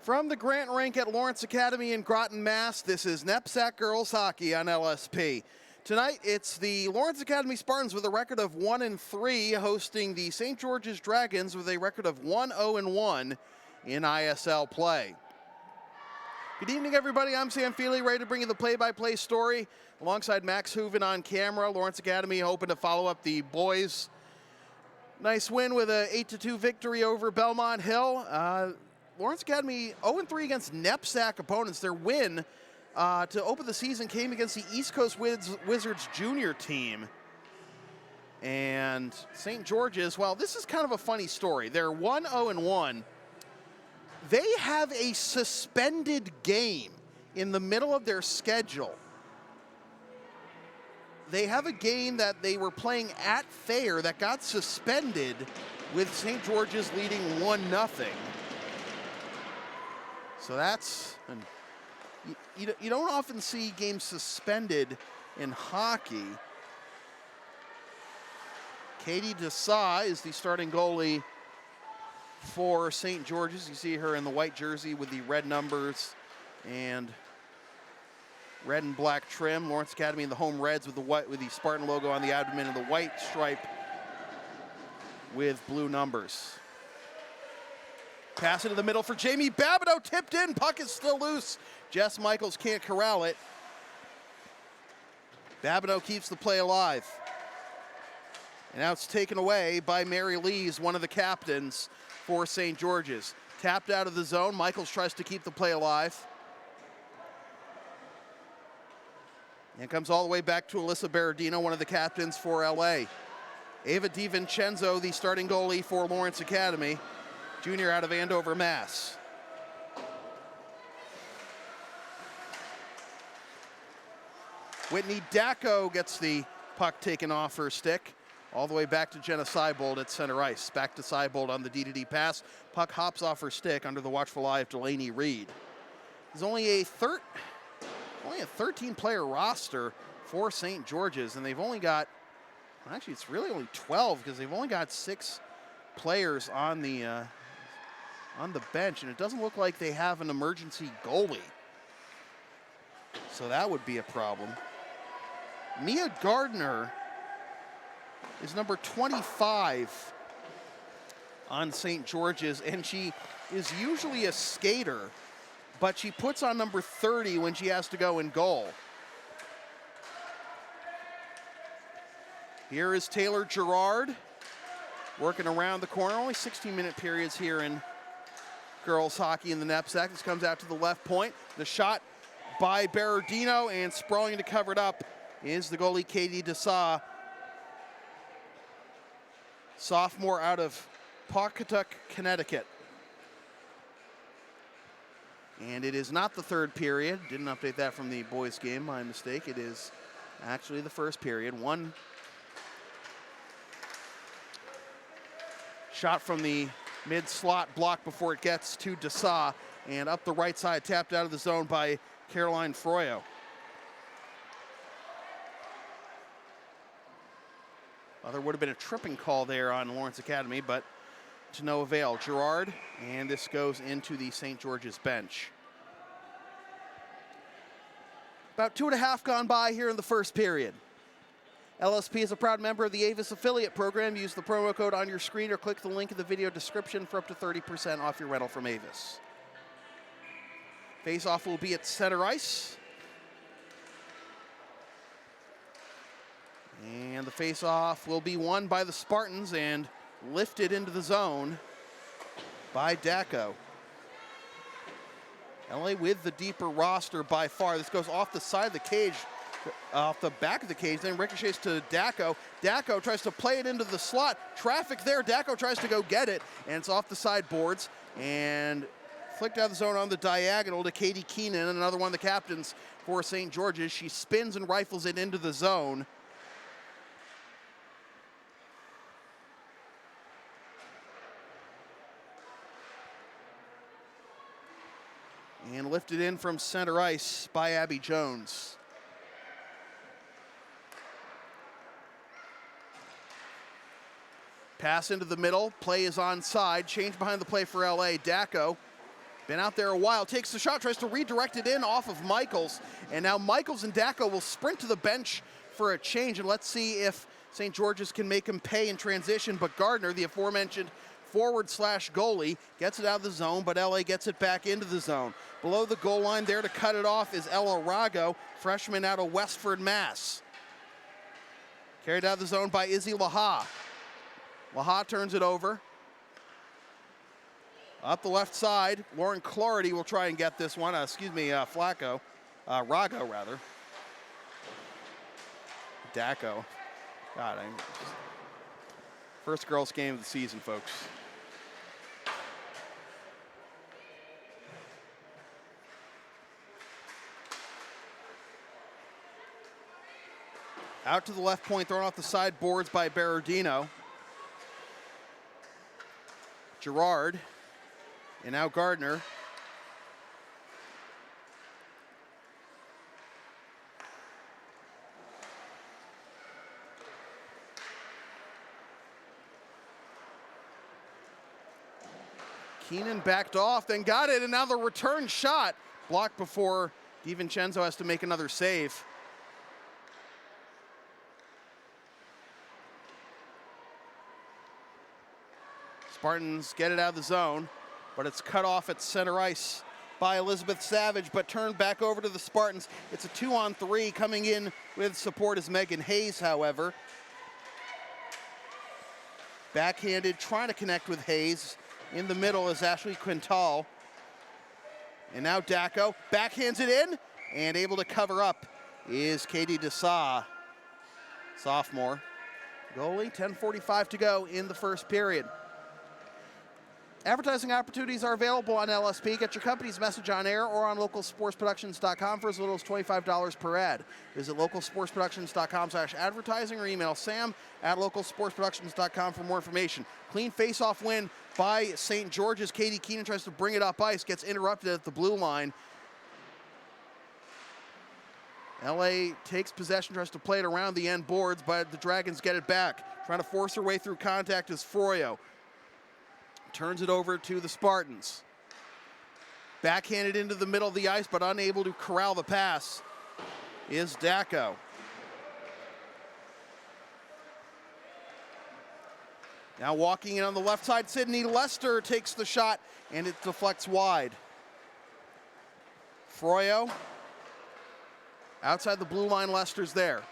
From the Grant Rink at Lawrence Academy in Groton, Mass., this is NEPSAC Girls Hockey on LSP. Tonight, it's the Lawrence Academy Spartans with a record of 1-3, hosting the St. George's Dragons with a record of 1-0-1 in ISL play. Good evening, everybody. I'm Sam Feely, ready to bring you the play-by-play story alongside Max Hooven on camera. Lawrence Academy hoping to follow up the boys' nice win with an 8-2 victory over Belmont Hill. Lawrence Academy 0-3 against NEPSAC opponents. Their win to open the season came against the East Coast Wizards junior team. And St. George's, well, this is kind of a funny story. They're 1-0-1. They have a suspended game in the middle of their schedule. They have a game that they were playing at Thayer that got suspended with St. George's leading 1-0. So that's, you don't often see games suspended in hockey. Katie Desai is the starting goalie for St. George's. You see her in the white jersey with the red numbers and red and black trim. Lawrence Academy in the home reds with the Spartan logo on the abdomen and the white stripe with blue numbers. Pass into the middle for Jamie Babineaux, tipped in, puck is still loose. Jess Michaels can't corral it. Babineaux keeps the play alive. And now it's taken away by Mary Lees, one of the captains for St. George's. Tapped out of the zone, Michaels tries to keep the play alive. And comes all the way back to Alyssa Berardino, one of the captains for LA. Ava DiVincenzo, the starting goalie for Lawrence Academy. Junior out of Andover, Mass. Whitney Dacko gets the puck taken off her stick. All the way back to Jenna Seibold at center ice. Back to Seibold on the D-to-D pass. Puck hops off her stick under the watchful eye of Delaney Reed. There's only a 13-player roster for St. George's, and they've only got, actually it's really only 12 because they've only got 6 players on the bench, and it doesn't look like they have an emergency goalie. So that would be a problem. Mia Gardner is number 25 on St. George's, and she is usually a skater, but she puts on number 30 when she has to go in goal. Here is Taylor Gerrard working around the corner. Only 16-minute periods here in girls hockey in the NEPSAC. This comes out to the left point. The shot by Berardino, and sprawling to cover it up is the goalie Katie Desai, sophomore out of Pawcatuck, Connecticut. And it is not the third period. Didn't update that from the boys' game, my mistake. It is actually the first period. One shot from the mid-slot block before it gets to Desai, and up the right side, tapped out of the zone by Caroline Froyo. Well, there would have been a tripping call there on Lawrence Academy, but to no avail. Gerrard, and this goes into the St. George's bench. About 2.5 gone by here in the first period. LSP is a proud member of the Avis affiliate program. Use the promo code on your screen or click the link in the video description for up to 30% off your rental from Avis. Face-off will be at center ice. And the face-off will be won by the Spartans and lifted into the zone by Dacko. LA with the deeper roster by far. This goes off the side of the cage, off the back of the cage, then ricochets to Dacko. Dacko tries to play it into the slot. Traffic there. Dacko tries to go get it, and it's off the sideboards and flicked out of the zone on the diagonal to Katie Keenan, another one of the captains for St. George's. She spins and rifles it into the zone. And lifted in from center ice by Abby Jones. Pass into the middle. Play is onside. Change behind the play for LA. Dacko Been out there a while, takes the shot, tries to redirect it in off of Michaels, and now Michaels and Dacko will sprint to the bench for a change, and let's see if St. George's can make him pay in transition, but Gardner, the aforementioned forward/goalie, gets it out of the zone, but LA gets it back into the zone. Below the goal line there to cut it off is Ella Rago, freshman out of Westford, Mass. Carried out of the zone by Izzy Laha. Laha turns it over. Up the left side, Lauren Clarity will try and get this one. Rago, rather. Dacko. God, first girls' game of the season, folks. Out to the left point, thrown off the sideboards by Berardino. Gerrard, and now Gardner. Keenan backed off, then got it, and now the return shot blocked before DiVincenzo has to make another save. Spartans get it out of the zone, but it's cut off at center ice by Elizabeth Savage, but turned back over to the Spartans. It's a 2-on-3. Coming in with support is Megan Hayes, however. Backhanded, trying to connect with Hayes. In the middle is Ashley Quintal. And now Dacko backhands it in, and able to cover up is Katie Dessau, sophomore. Goalie, 10:45 to go in the first period. Advertising opportunities are available on LSP. Get your company's message on air or on localsportsproductions.com for as little as $25 per ad. Visit localsportsproductions.com/advertising or email sam@localsportsproductions.com for more information. Clean face-off win by St. George's. Katie Keenan tries to bring it up ice, gets interrupted at the blue line. LA takes possession, tries to play it around the end boards, but the Dragons get it back. Trying to force her way through contact is Froyo. Turns it over to the Spartans. Backhanded into the middle of the ice, but unable to corral the pass is Dacko. Now walking in on the left side, Sydney Lester takes the shot, and it deflects wide. Froyo. Outside the blue line, Lester's there.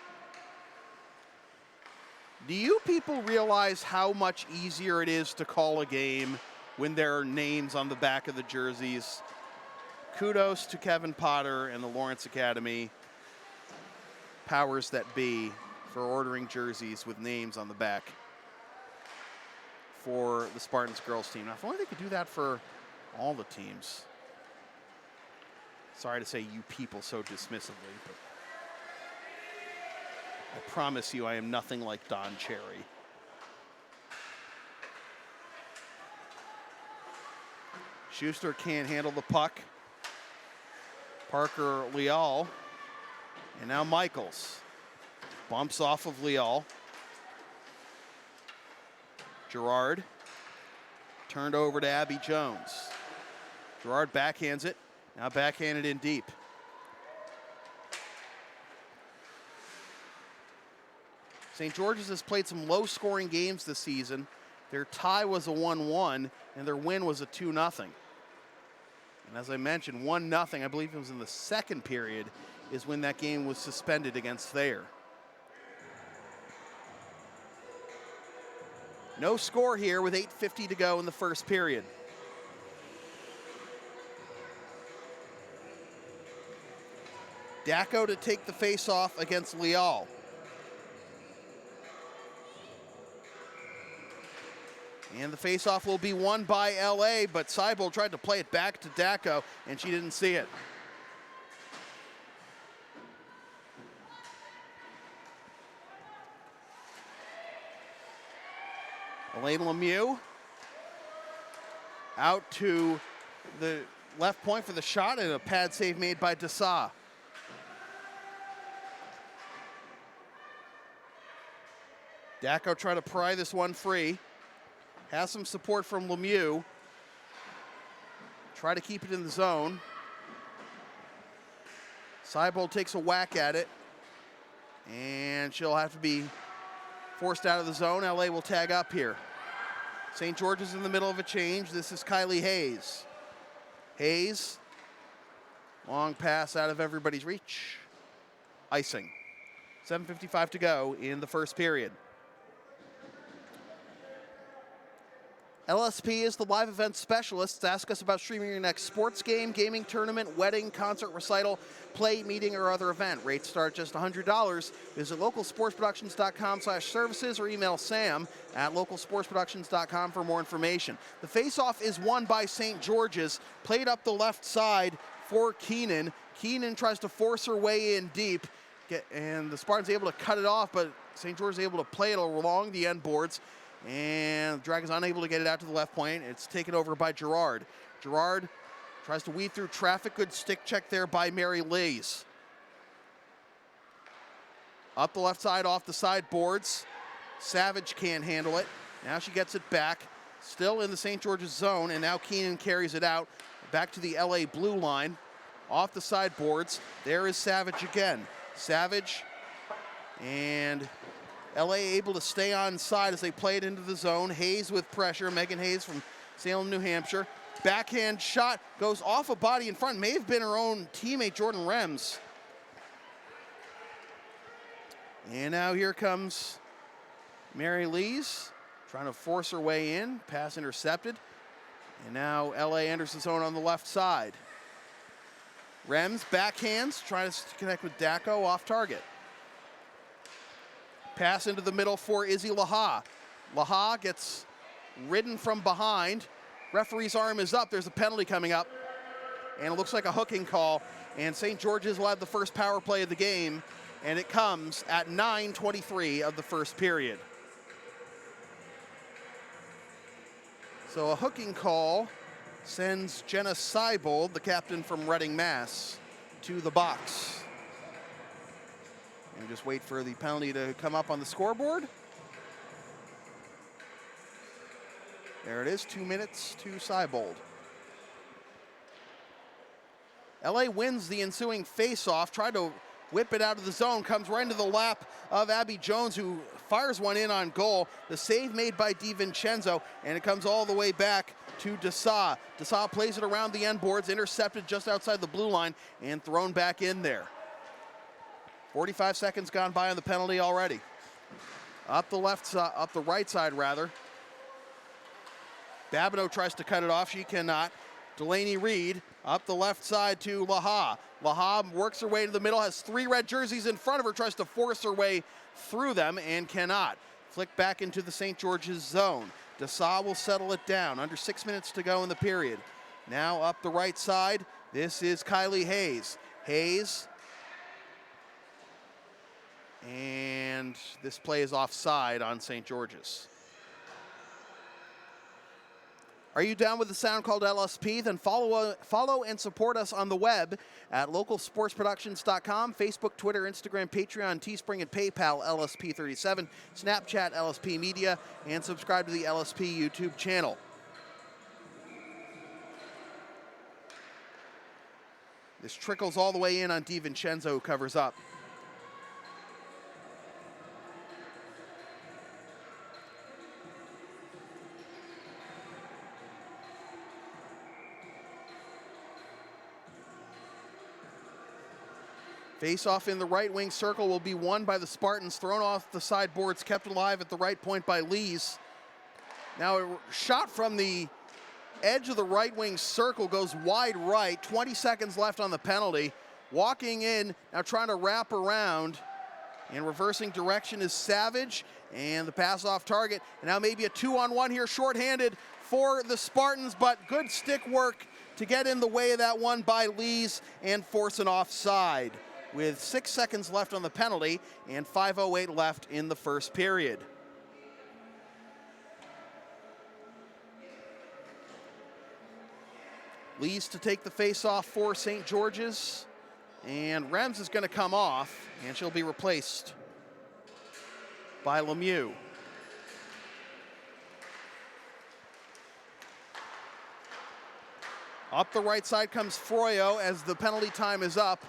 Do you people realize how much easier it is to call a game when there are names on the back of the jerseys? Kudos to Kevin Potter and the Lawrence Academy powers that be for ordering jerseys with names on the back for the Spartans girls team. Now, if only they could do that for all the teams. Sorry to say you people so dismissively, but I promise you I am nothing like Don Cherry. Schuster can't handle the puck. Parker Leal. And now Michaels. Bumps off of Leal. Gerrard. Turned over to Abby Jones. Gerrard backhands it. Now backhanded in deep. St. George's has played some low-scoring games this season. Their tie was a 1-1, and their win was a 2-0. And as I mentioned, 1-0, I believe it was in the second period, is when that game was suspended against Thayer. No score here with 8:50 to go in the first period. Dacko to take the face-off against Leal. And the faceoff will be won by LA, but Seibel tried to play it back to Dacko, and she didn't see it. Elaine Lemieux out to the left point for the shot, and a pad save made by Dessau. Dacko trying to pry this one free. Has some support from Lemieux. try to keep it in the zone. Seibold takes a whack at it, and she'll have to be forced out of the zone. LA will tag up here. St. George's in the middle of a change. This is Kylie Hayes. Hayes, long pass out of everybody's reach. Icing. 7:55 to go in the first period. LSP is the live event specialist. Ask us about streaming your next sports game, gaming tournament, wedding, concert, recital, play, meeting, or other event. Rates start at just $100. Visit localsportsproductions.com/services or email Sam at localsportsproductions.com for more information. The face-off is won by St. George's, played up the left side for Keenan. Keenan tries to force her way in deep, and the Spartans able to cut it off, but St. George's able to play it along the end boards. And Dragon's unable to get it out to the left point. It's taken over by Gerrard. Gerrard tries to weed through traffic. Good stick check there by Mary Lees. Up the left side, off the side boards. Savage can't handle it. Now she gets it back. Still in the St. George's zone, and now Keenan carries it out. Back to the LA blue line. Off the side boards. There is Savage again. Savage and LA able to stay on side as they play it into the zone. Hayes with pressure. Megan Hayes from Salem, New Hampshire. Backhand shot goes off a body in front. May have been her own teammate, Jordan Rems. And now here comes Mary Lees trying to force her way in. Pass intercepted. And now LA enters the zone on the left side. Rems backhands, trying to connect with Daco, off target. Pass into the middle for Izzy Laha. Laha gets ridden from behind. Referee's arm is up. There's a penalty coming up. And it looks like a hooking call. And St. George's will have the first power play of the game. And it comes at 9:23 of the first period. So a hooking call sends Jenna Seibold, the captain from Reading, Mass, to the box. And just wait for the penalty to come up on the scoreboard. There it is, 2 minutes to Seibold. LA wins the ensuing face-off, tried to whip it out of the zone, comes right into the lap of Abby Jones, who fires one in on goal. The save made by DiVincenzo, and it comes all the way back to Dessau. Dessau plays it around the end boards, intercepted just outside the blue line, and thrown back in there. 45 seconds gone by on the penalty already. Up the left side, up the right side rather. Babineaux tries to cut it off, she cannot. Delaney Reed up the left side to Laha. Laha works her way to the middle, has 3 red jerseys in front of her, tries to force her way through them and cannot. Flick back into the St. George's zone. Dessau will settle it down. Under 6 minutes to go in the period. Now up the right side, this is Kylie Hayes. Hayes. And this play is offside on St. George's. Are you down with the sound called LSP? Then follow and support us on the web at localsportsproductions.com, Facebook, Twitter, Instagram, Patreon, Teespring, and PayPal, LSP37, Snapchat, LSP Media, and subscribe to the LSP YouTube channel. This trickles all the way in on DiVincenzo, who covers up. Face-off in the right wing circle will be won by the Spartans, thrown off the sideboards, kept alive at the right point by Lees. Now a shot from the edge of the right wing circle goes wide right, 20 seconds left on the penalty. Walking in, now trying to wrap around, and reversing direction is Savage, and the pass off target. And now maybe a 2-on-1 here, shorthanded for the Spartans, but good stick work to get in the way of that one by Lees and force an offside. With 6 seconds left on the penalty and 5:08 left in the first period. Lees to take the face-off for St. George's, and Rems is going to come off, and she'll be replaced by Lemieux. Up the right side comes Froyo as the penalty time is up.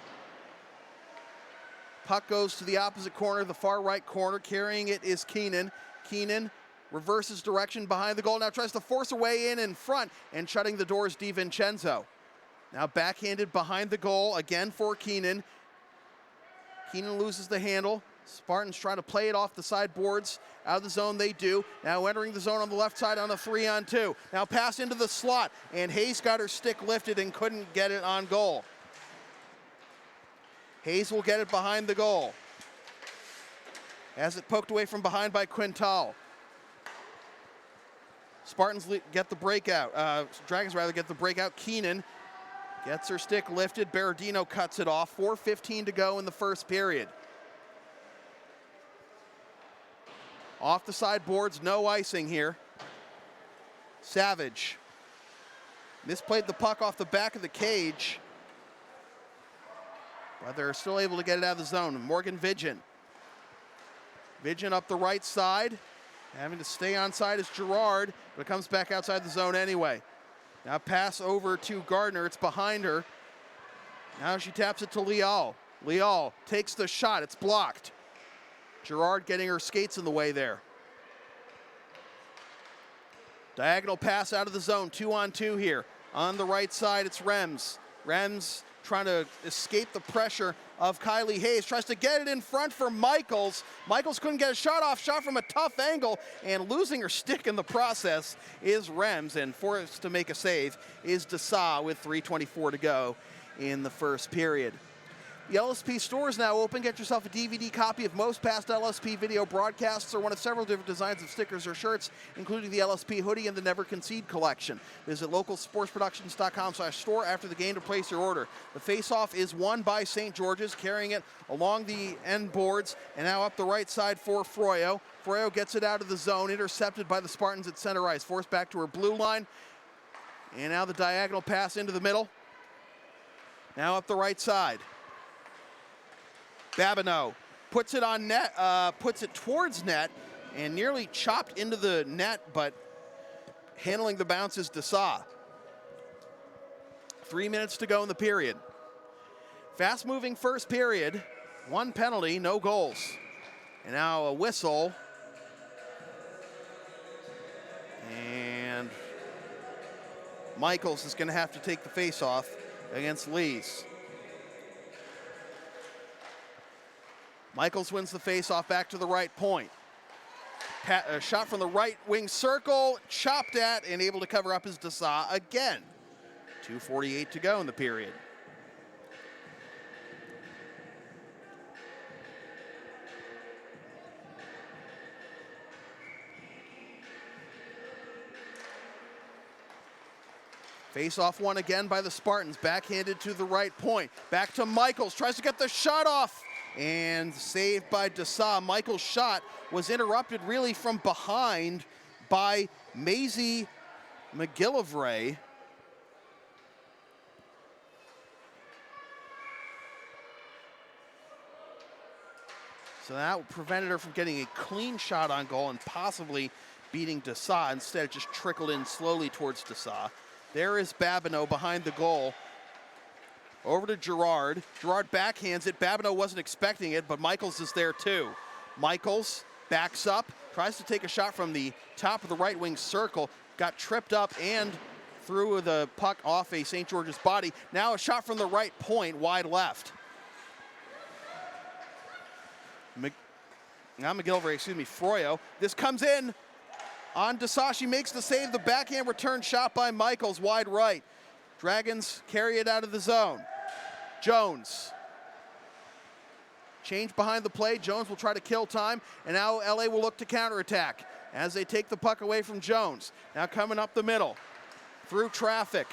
Puck goes to the opposite corner, the far right corner. Carrying it is Keenan. Keenan reverses direction behind the goal. Now tries to force her way in front, and shutting the door is DiVincenzo. Now backhanded behind the goal again for Keenan. Keenan loses the handle. Spartans try to play it off the sideboards. Out of the zone they do. Now entering the zone on the left side on a 3-on-2. Now pass into the slot, and Hayes got her stick lifted and couldn't get it on goal. Hayes will get it behind the goal. Has it poked away from behind by Quintal. Spartans get the breakout. Dragons rather get the breakout. Keenan gets her stick lifted. Babineaux cuts it off. 4:15 to go in the first period. Off the sideboards, no icing here. Savage misplayed the puck off the back of the cage, but they're still able to get it out of the zone. Morgan Vigin. Vigin up the right side. Having to stay on side is Gerrard, but it comes back outside the zone anyway. Now pass over to Gardner. It's behind her. Now she taps it to Leal. Leal takes the shot. It's blocked. Gerrard getting her skates in the way there. Diagonal pass out of the zone. 2-on-2 here. On the right side, it's Rems. Rems trying to escape the pressure of Kylie Hayes. Tries to get it in front for Michaels. Michaels couldn't get a shot off. Shot from a tough angle, and losing her stick in the process is Rems, and forced to make a save is Dessau with 3:24 to go in the first period. The LSP store is now open. Get yourself a DVD copy of most past LSP video broadcasts or one of several different designs of stickers or shirts, including the LSP hoodie and the Never Concede Collection. Visit localsportsproductions.com/store after the game to place your order. The face-off is won by St. George's, carrying it along the end boards, and now up the right side for Froyo. Froyo gets it out of the zone, intercepted by the Spartans at center ice, forced back to her blue line, and now the diagonal pass into the middle. Now up the right side. Babineaux puts it on net, puts it towards net, and nearly chopped into the net, but handling the bounce is Dessau. 3 minutes to go in the period. Fast-moving first period. One penalty, no goals. And now a whistle. And Michaels is going to have to take the face-off against Lees. Michaels wins the face-off back to the right point. Shot from the right wing circle, chopped at, and able to cover up is Dessau again. 2:48 to go in the period. Face-off won again by the Spartans, backhanded to the right point. Back to Michaels, tries to get the shot off, and saved by Dessau. Michael's shot was interrupted really from behind by Maisie McGillivray. So that prevented her from getting a clean shot on goal and possibly beating Dessau. Instead, it just trickled in slowly towards Dessau. There is Babineaux behind the goal. Over to Gerrard. Gerrard backhands it. Babineaux wasn't expecting it, but Michaels is there too. Michaels backs up, tries to take a shot from the top of the right wing circle, got tripped up and threw the puck off a St. George's body. Now a shot from the right point, wide left. Froyo. This comes in on Dessau. She makes the save. The backhand return shot by Michaels, wide right. Dragons carry it out of the zone. Jones. Change behind the play. Jones will try to kill time, and now LA will look to counterattack as they take the puck away from Jones. Now coming up the middle, through traffic.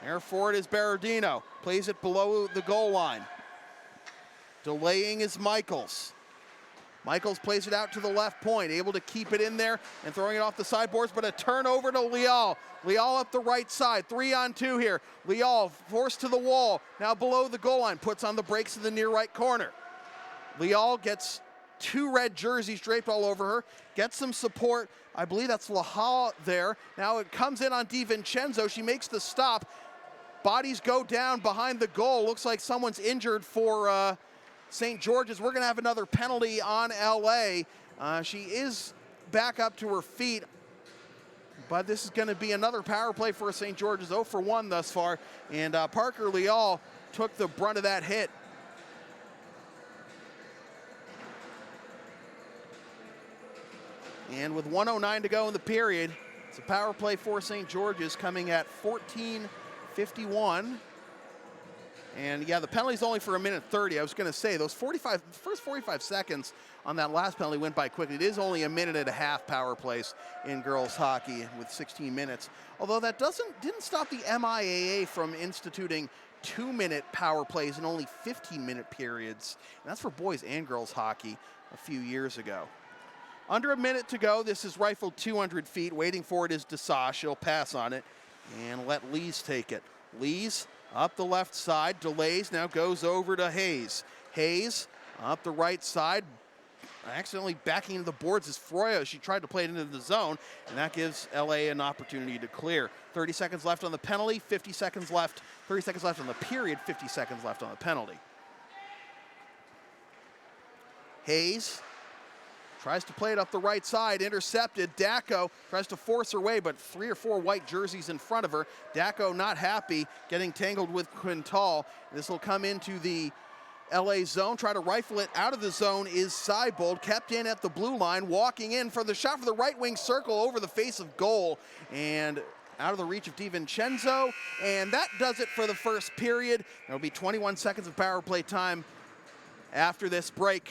There for it is Babineaux. Plays it below the goal line. Delaying is Michaels. Michaels plays it out to the left point, able to keep it in there and throwing it off the sideboards, but a turnover to Leal. Leal up the right side, 3-on-2 here. Leal forced to the wall, now below the goal line, puts on the brakes in the near right corner. Leal gets 2 red jerseys draped all over her. Gets some support. I believe that's Laha there. Now it comes in on DiVincenzo. She makes the stop. Bodies go down behind the goal. Looks like someone's injured for St. George's. We're going to have another penalty on LA. She is back up to her feet, but this is going to be another power play for St. George's. 0 for 1 thus far, and Parker Leal took the brunt of that hit. And with 1:09 to go in the period, it's a power play for St. George's coming at 14:51. And yeah, the penalty's only for 1:30. I was going to say those first 45 seconds on that last penalty went by quickly. It is only 1.5 minutes power plays in girls hockey with 16 minutes. Although that didn't stop the MIAA from instituting 2-minute power plays in only 15-minute periods. And that's for boys and girls hockey a few years ago. Under 1 minute to go. This is rifled 200 feet. Waiting for it is Desage. She'll pass on it and let Lees take it. Lees up the left side, delays, now goes over to Hayes. Hayes up the right side, accidentally backing into the boards is Froyo. She tried to play it into the zone, and that gives LA an opportunity to clear. 30 seconds left on the penalty, 50 seconds left, 30 seconds left on the period, 50 seconds left on the penalty. Hayes tries to play it up the right side, intercepted. Dacko tries to force her way, but 3 or 4 white jerseys in front of her. Dacko not happy, getting tangled with Quintal. This will come into the LA zone. Try to rifle it out of the zone is Seibold, kept in at the blue line, walking in for the shot for the right wing circle over the face of goal, and out of the reach of DiVincenzo. And that does it for the first period. There will be 21 seconds of power play time after this break.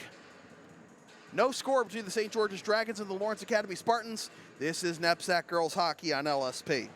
No score between the St. George's Dragons and the Lawrence Academy Spartans. This is NEPSAC Girls Hockey on LSP.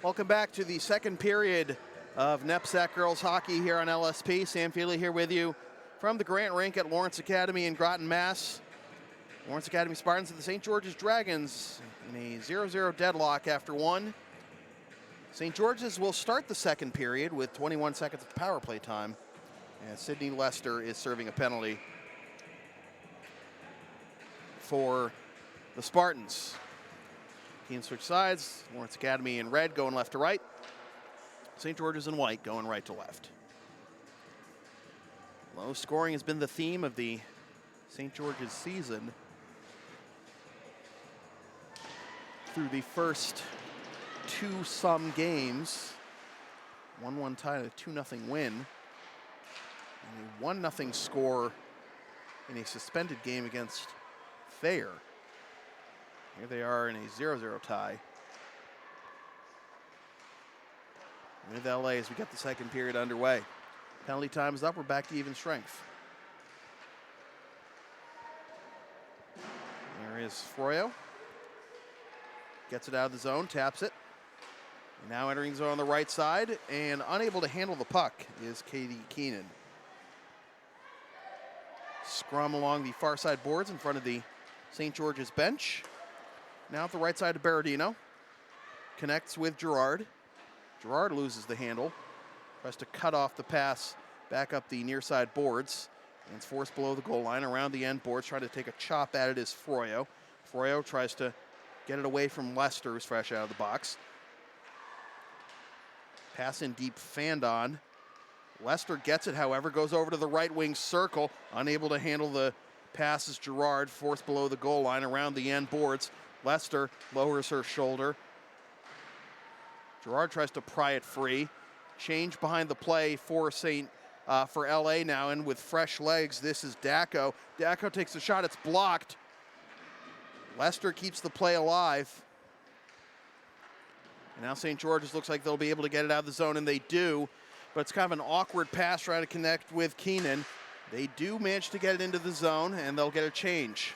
Welcome back to the second period of NEPSAC girls hockey here on LSP. Sam Feely here with you from the Grant Rink at Lawrence Academy in Groton, Mass. Lawrence Academy Spartans and the St. George's Dragons in a 0-0 deadlock after one. St. George's will start the second period with 21 seconds of power play time, and Sydney Lester is serving a penalty for the Spartans. Teams switch sides. Lawrence Academy in red going left to right. St. George's in white going right to left. Low scoring has been the theme of the St. George's season through the first two-some games. 1-1 tie, a 2-0 win, and a 1-0 score in a suspended game against Thayer. Here they are in a 0-0 tie with LA as we get the second period underway. Penalty time is up. We're back to even strength. There is Froyo. Gets it out of the zone, taps it. Now entering the zone on the right side, and unable to handle the puck is Katie Keenan. Scrum along the far side boards in front of the St. George's bench. Now at the right side to Babineaux. Connects with Gerrard. Gerrard loses the handle. Tries to cut off the pass back up the near side boards. And it's forced below the goal line around the end boards. Trying to take a chop at it is Froyo. Froyo tries to get it away from Lester, who's fresh out of the box. Pass in deep, fanned on. Lester gets it, however, goes over to the right wing circle. Unable to handle the pass is Gerrard, forced below the goal line around the end boards. Lester lowers her shoulder. Gerrard tries to pry it free. Change behind the play for LA now, and with fresh legs, this is Dacko. Dacko takes a shot, it's blocked. Lester keeps the play alive. And now St. George's looks like they'll be able to get it out of the zone, and they do. But it's kind of an awkward pass trying to connect with Keenan. They do manage to get it into the zone, and they'll get a change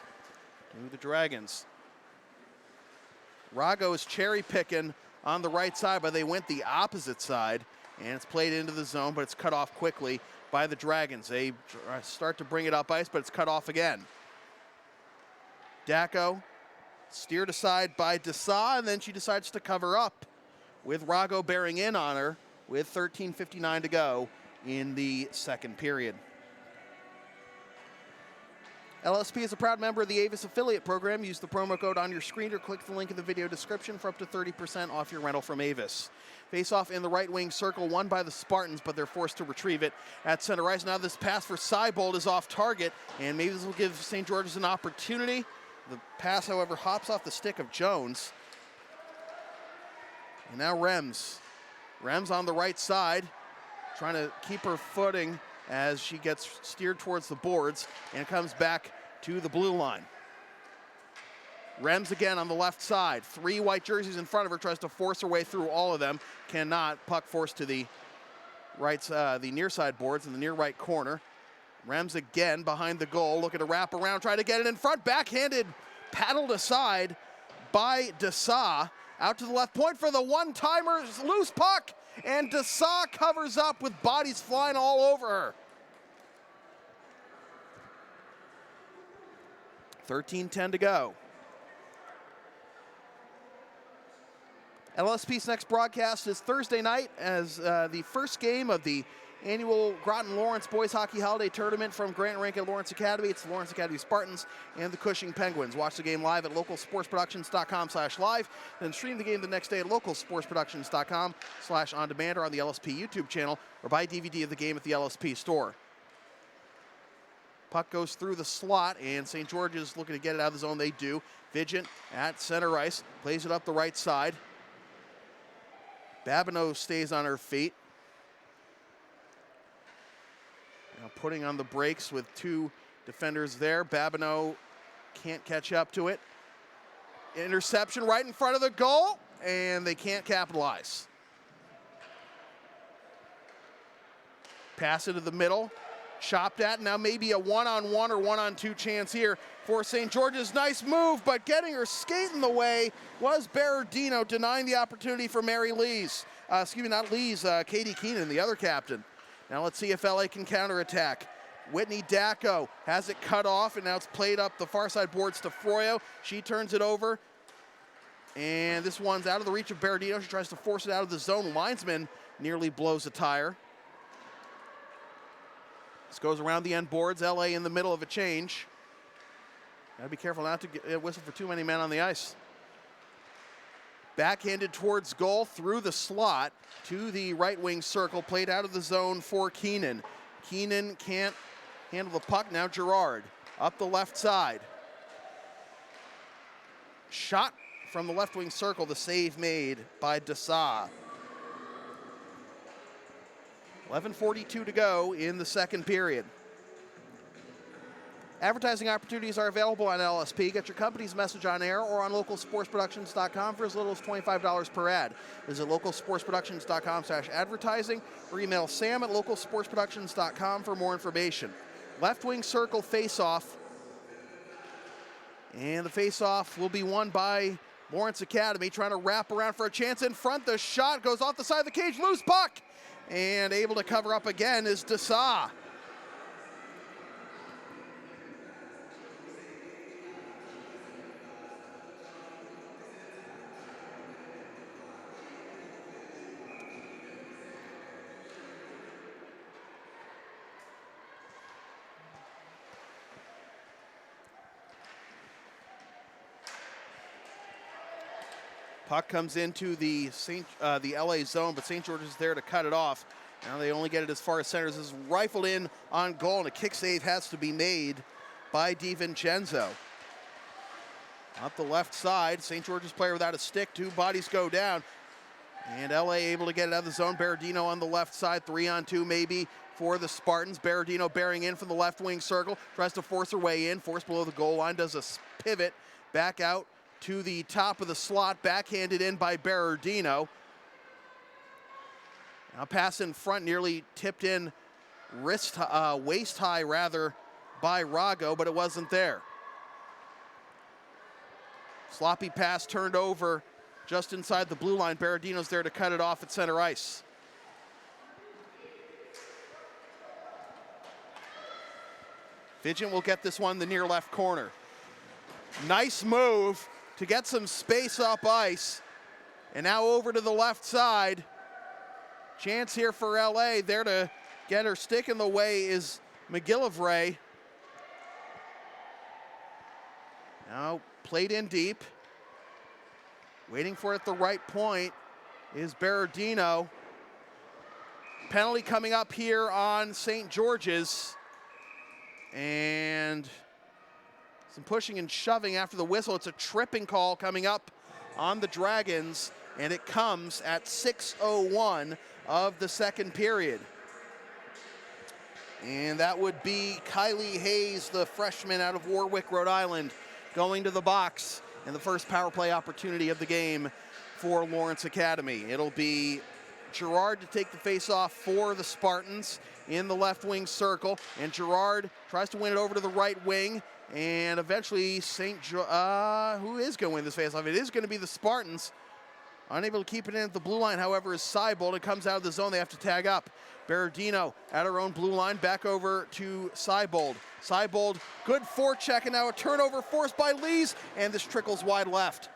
to the Dragons. Rago is cherry picking on the right side, but they went the opposite side, and it's played into the zone, but it's cut off quickly by the Dragons. They start to bring it up ice, but it's cut off again. Dacko steered aside by Dessa, and then she decides to cover up with Rago bearing in on her with 13:59 to go in the second period. LSP is a proud member of the Avis affiliate program. Use the promo code on your screen or click the link in the video description for up to 30% off your rental from Avis. Face-off in the right wing circle, won by the Spartans, but they're forced to retrieve it at center ice. Now this pass for Seibold is off target, and maybe this will give St. George's an opportunity. The pass, however, hops off the stick of Jones. And now Rems. Rems on the right side, trying to keep her footing as she gets steered towards the boards and comes back to the blue line. Rems again on the left side. 3 white jerseys in front of her, tries to force her way through all of them. Cannot. Puck forced to the right, the near side boards in the near right corner. Rems again behind the goal, looking to wrap around, try to get it in front. Backhanded, paddled aside by Dessa. Out to the left point for the one-timer, loose puck, and Dessa covers up with bodies flying all over her. 13:10 to go. LSP's next broadcast is Thursday night as the first game of the annual Groton Lawrence Boys Hockey Holiday Tournament from Grant Rink at Lawrence Academy. It's the Lawrence Academy Spartans and the Cushing Penguins. Watch the game live at localsportsproductions.com/live. Then stream the game the next day at localsportsproductions.com/on-demand or on the LSP YouTube channel, or buy DVD of the game at the LSP store. Puck goes through the slot, and St. George's looking to get it out of the zone. They do. Vigent at center ice, plays it up the right side. Babineaux stays on her feet. Now putting on the brakes with 2 defenders there. Babineaux can't catch up to it. Interception right in front of the goal, and they can't capitalize. Pass into the middle. chopped at. Now maybe a one-on-one or one-on-two chance here for St. George's. Nice move, but getting her skate in the way was Babineaux, denying the opportunity for Mary Lees. Not Lees, Katie Keenan, the other captain. Now let's see if LA can counterattack. Whitney Dacko has it cut off, and now it's played up the far side boards to Froyo. She turns it over, and this one's out of the reach of Babineaux. She tries to force it out of the zone. Linesman nearly blows a tire. This goes around the end boards. LA in the middle of a change. Gotta be careful not to get whistle for too many men on the ice. Backhanded towards goal through the slot to the right wing circle. Played out of the zone for Keenan. Keenan can't handle the puck. Now Gerrard up the left side. Shot from the left wing circle. The save made by Dessau. 11:42 to go in the second period. Advertising opportunities are available on LSP. Get your company's message on air or on localsportsproductions.com for as little as $25 per ad. Visit localsportsproductions.com/advertising or email sam@localsportsproductions.com for more information. Left wing circle face-off. And the face-off will be won by Lawrence Academy, trying to wrap around for a chance in front. The shot goes off the side of the cage, loose puck. And able to cover up again is Dessau. Puck comes into the LA zone, but St. George's is there to cut it off. Now they only get it as far as center. This is rifled in on goal, and a kick save has to be made by DiVincenzo. Up the left side, St. George's player without a stick. Two bodies go down, and LA able to get it out of the zone. Babineaux on the left side, 3-on-2 maybe for the Spartans. Babineaux bearing in from the left wing circle, tries to force her way in, force below the goal line, does a pivot back out to the top of the slot, backhanded in by Babineaux. Now pass in front, nearly tipped in waist high rather by Rago, but it wasn't there. Sloppy pass turned over just inside the blue line. Babineaux's there to cut it off at center ice. Vigent will get this one in the near left corner. Nice move to get some space up ice. And now over to the left side. Chance here for LA. There to get her stick in the way is McGillivray. Now played in deep. Waiting for it at the right point is Babineaux. Penalty coming up here on St. George's. And some pushing and shoving after the whistle. It's a tripping call coming up on the Dragons, and it comes at 6:01 of the second period. And that would be Kylie Hayes, the freshman out of Warwick, Rhode Island, going to the box in the first power play opportunity of the game for Lawrence Academy. It'll be Gerrard to take the face-off for the Spartans in the left wing circle, and Gerrard tries to win it over to the right wing. And eventually, who is going to win this faceoff? It is going to be the Spartans. Unable to keep it in at the blue line, however, is Seibold. It comes out of the zone. They have to tag up. Babineaux at her own blue line, back over to Seibold. Seibold, good forecheck, and now a turnover forced by Lees, and this trickles wide left.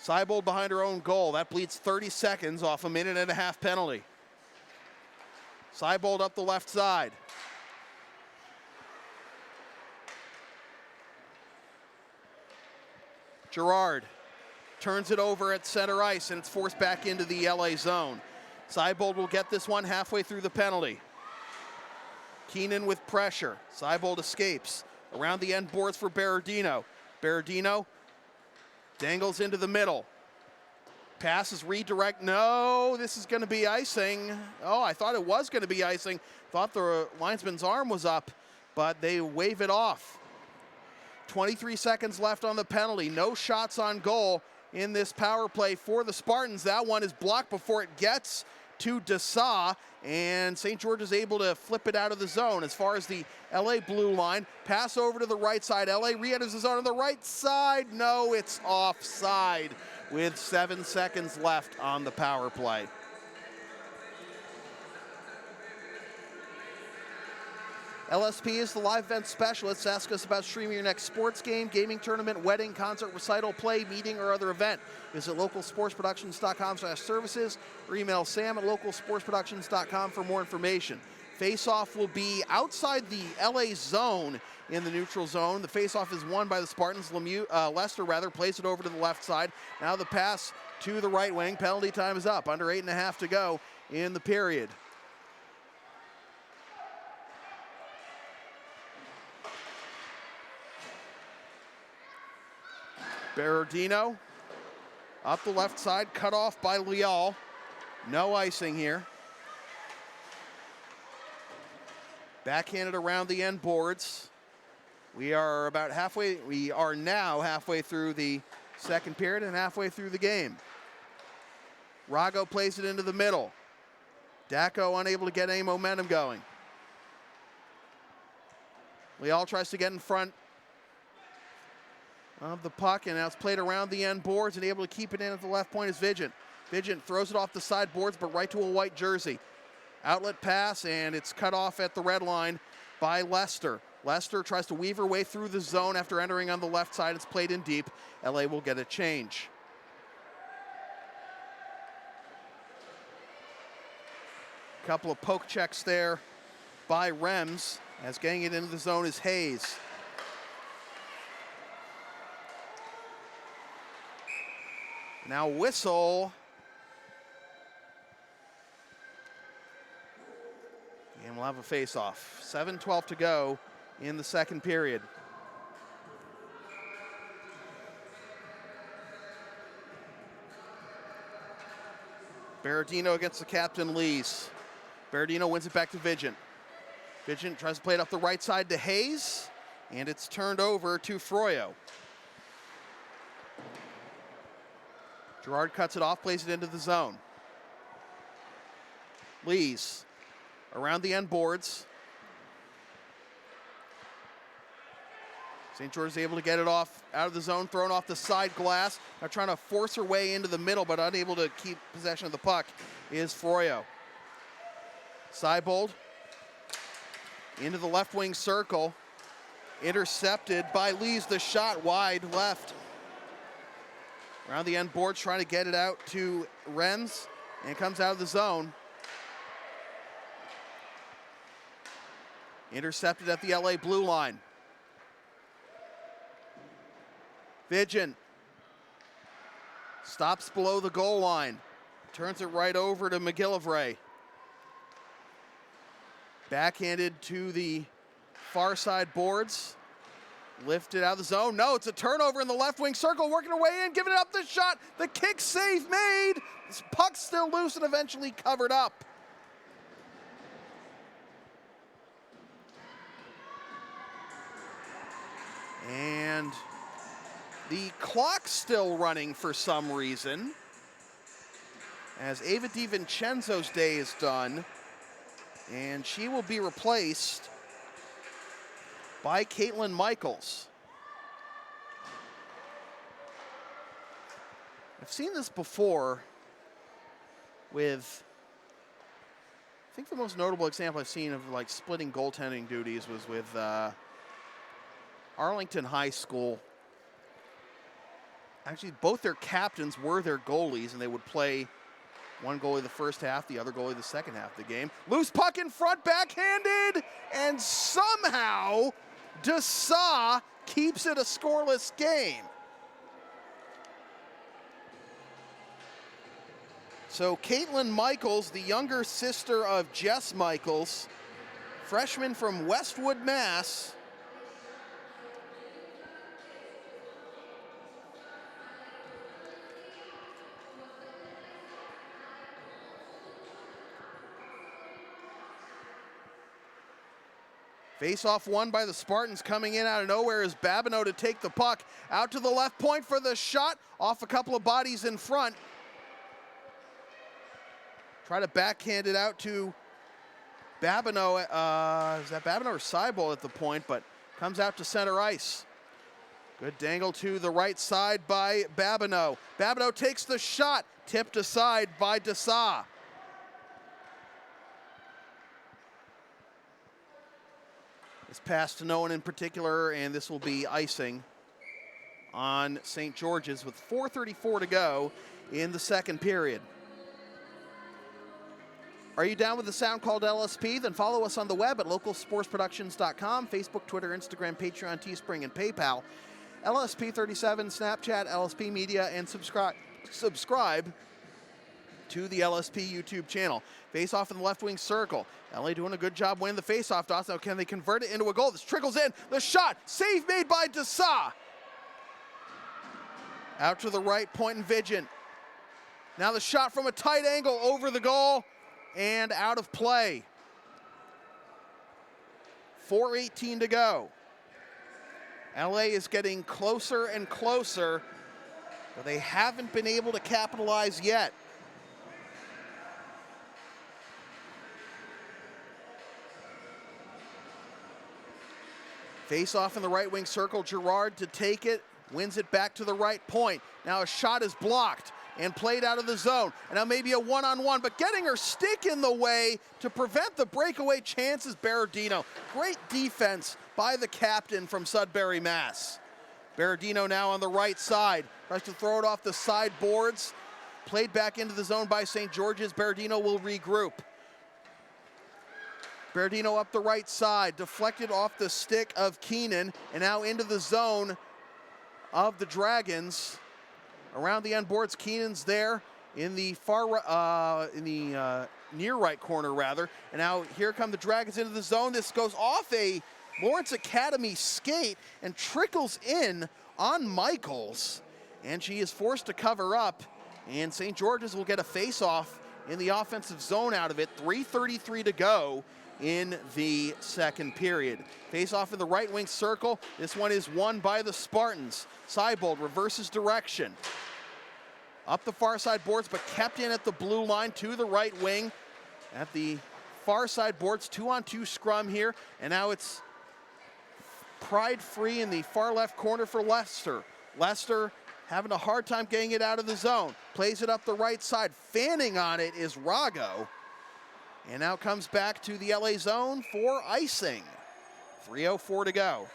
Seibold behind her own goal. That bleeds 30 seconds off a minute-and-a-half penalty. Seibold up the left side. Gerrard turns it over at center ice, and it's forced back into the LA zone. Seibold will get this one halfway through the penalty. Keenan with pressure. Seibold escapes. Around the end boards for Babineaux. Babineaux dangles into the middle. Pass is redirect. No, this is going to be icing. Oh, I thought it was going to be icing. Thought the linesman's arm was up, but they wave it off. 23 seconds left on the penalty. No shots on goal in this power play for the Spartans. That one is blocked before it gets to Dessau, and St. George is able to flip it out of the zone. As far as the LA blue line, pass over to the right side. LA re-enters the zone on the right side. No, it's offside with 7 seconds left on the power play. LSP is the live event specialist. Ask us about streaming your next sports game, gaming tournament, wedding, concert, recital, play, meeting, or other event. Visit localsportsproductions.com/services or email sam@localsportsproductions.com for more information. Face-off will be outside the LA zone in the neutral zone. The face-off is won by the Spartans. Lester plays it over to the left side. Now the pass to the right wing. Penalty time is up. Under 8.5 to go in the period. Babineaux up the left side, cut off by Leal. No icing here. Backhanded around the end boards. We are now halfway through the second period and halfway through the game. Rago plays it into the middle. Daco unable to get any momentum going. Leal tries to get in front of the puck, and now it's played around the end boards, and able to keep it in at the left point is Vigent. Vigent throws it off the side boards, but right to a white jersey. Outlet pass, and it's cut off at the red line by Lester. Lester tries to weave her way through the zone after entering on the left side. It's played in deep. LA will get a change. A couple of poke checks there by Rems, as getting it into the zone is Hayes. Now whistle. And we'll have a face-off. 7:12 to go in the second period. Babineaux against the captain, Lees. Babineaux wins it back to Vigent. Vigent tries to play it up the right side to Hayes, and it's turned over to Froyo. Gerrard cuts it off, plays it into the zone. Lees around the end boards. St. George is able to get it off out of the zone, thrown off the side glass. Now trying to force her way into the middle, but unable to keep possession of the puck is Froyo. Seibold into the left wing circle. Intercepted by Lees. The shot wide left. Around the end boards, trying to get it out to Rems, and it comes out of the zone. Intercepted at the LA blue line. Vigent stops below the goal line. Turns it right over to McGillivray. Backhanded to the far side boards. Lifted out of the zone. No, it's a turnover in the left wing circle. Working her way in, giving it up the shot. The kick save made. This puck's still loose and eventually covered up. And the clock's still running for some reason, as Ava DiVincenzo's day is done, and she will be replaced by Caitlin Michaels. I've seen this before with, I think the most notable example I've seen of like splitting goaltending duties was with Arlington High School. Actually, both their captains were their goalies, and they would play one goalie the first half, the other goalie the second half of the game. Loose puck in front, backhanded, and somehow Dessau keeps it a scoreless game. So Caitlin Michaels, the younger sister of Jess Michaels, freshman from Westwood, Mass., face-off won by the Spartans. Coming in out of nowhere is Babineaux to take the puck. Out to the left point for the shot. Off a couple of bodies in front. Try to backhand it out to Babineaux. Is that Babineaux or Seibold at the point, but comes out to center ice. Good dangle to the right side by Babineaux. Babineaux takes the shot, tipped aside by Dessau. This pass to no one in particular, and this will be icing on St. George's with 4:34 to go in the second period. Are you down with the sound called LSP? Then follow us on the web at localsportsproductions.com, Facebook, Twitter, Instagram, Patreon, Teespring, and PayPal. LSP37, Snapchat, LSP Media, and subscribe to the LSP YouTube channel. Face-off in the left wing circle. LA doing a good job winning the face-off. Now can they convert it into a goal? This trickles in. The shot. Save made by Dessau. Out to the right, point and Vigent. Now the shot from a tight angle over the goal and out of play. 4:18 to go. LA is getting closer and closer, but they haven't been able to capitalize yet. Face off in the right wing circle. Gerrard to take it, wins it back to the right point. Now a shot is blocked and played out of the zone. And now maybe a one-on-one, but getting her stick in the way to prevent the breakaway chances, Babineaux. Great defense by the captain from Sudbury, Mass. Babineaux now on the right side. Tries to throw it off the side boards. Played back into the zone by St. George's. Babineaux will regroup. Babineaux up the right side, deflected off the stick of Keenan, and now into the zone of the Dragons. Around the end boards, Keenan's there in the near right corner rather. And now here come the Dragons into the zone. This goes off a Lawrence Academy skate and trickles in on Michaels. And she is forced to cover up. And St. George's will get a face-off in the offensive zone out of it. 3:33 to go in the second period. Face-off in the right wing circle. This one is won by the Spartans. Seibold reverses direction. Up the far side boards, but kept in at the blue line to the right wing. At the far side boards, 2-on-2 scrum here. And now it's pried free in the far left corner for Leicester. Leicester having a hard time getting it out of the zone. Plays it up the right side. Fanning on it is Rago. And now comes back to the LA zone for icing. 3:04 to go.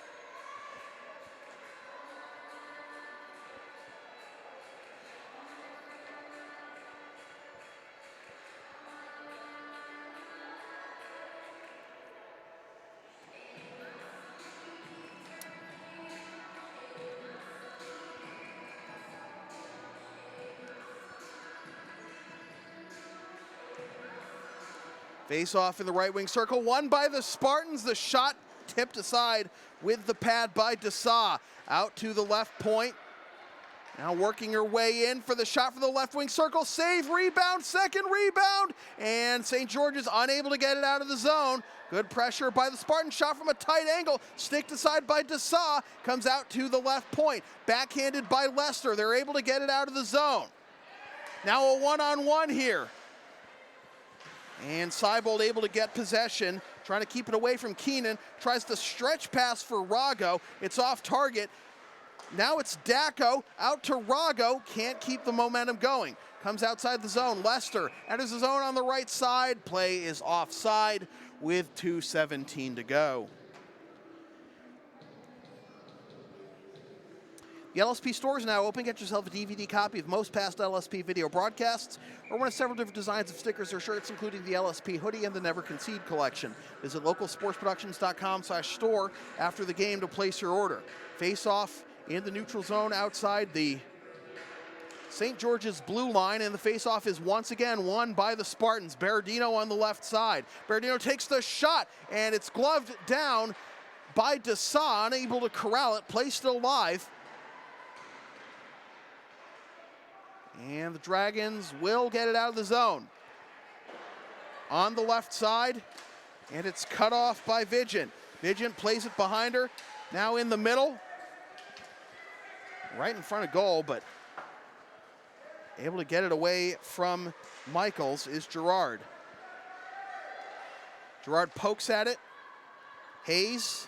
Face off in the right wing circle, won by the Spartans. The shot tipped aside with the pad by Dessau. Out to the left point. Now working her way in for the shot from the left wing circle. Save, rebound, second rebound. And St. George's unable to get it out of the zone. Good pressure by the Spartans. Shot from a tight angle. Sticked aside by Dessau. Comes out to the left point. Backhanded by Leicester. They're able to get it out of the zone. Now a one-on-one here. And Seibold able to get possession, trying to keep it away from Keenan. Tries to stretch pass for Rago. It's off target. Now it's Dacko out to Rago. Can't keep the momentum going. Comes outside the zone. Leicester enters the zone on the right side. Play is offside with 2:17 to go. The LSP store is now open. Get yourself a DVD copy of most past LSP video broadcasts or one of several different designs of stickers or shirts, including the LSP hoodie and the Never Concede Collection. Visit localsportsproductions.com/store after the game to place your order. Face off in the neutral zone outside the St. George's blue line, and the face-off is once again won by the Spartans. Babineaux on the left side. Babineaux takes the shot, and it's gloved down by Dessau, unable to corral it. Play still live. And the Dragons will get it out of the zone. On the left side, and it's cut off by Vigent. Vigent plays it behind her, now in the middle. Right in front of goal, but Able to get it away from Michaels is Gerrard. Gerrard pokes at it. Hayes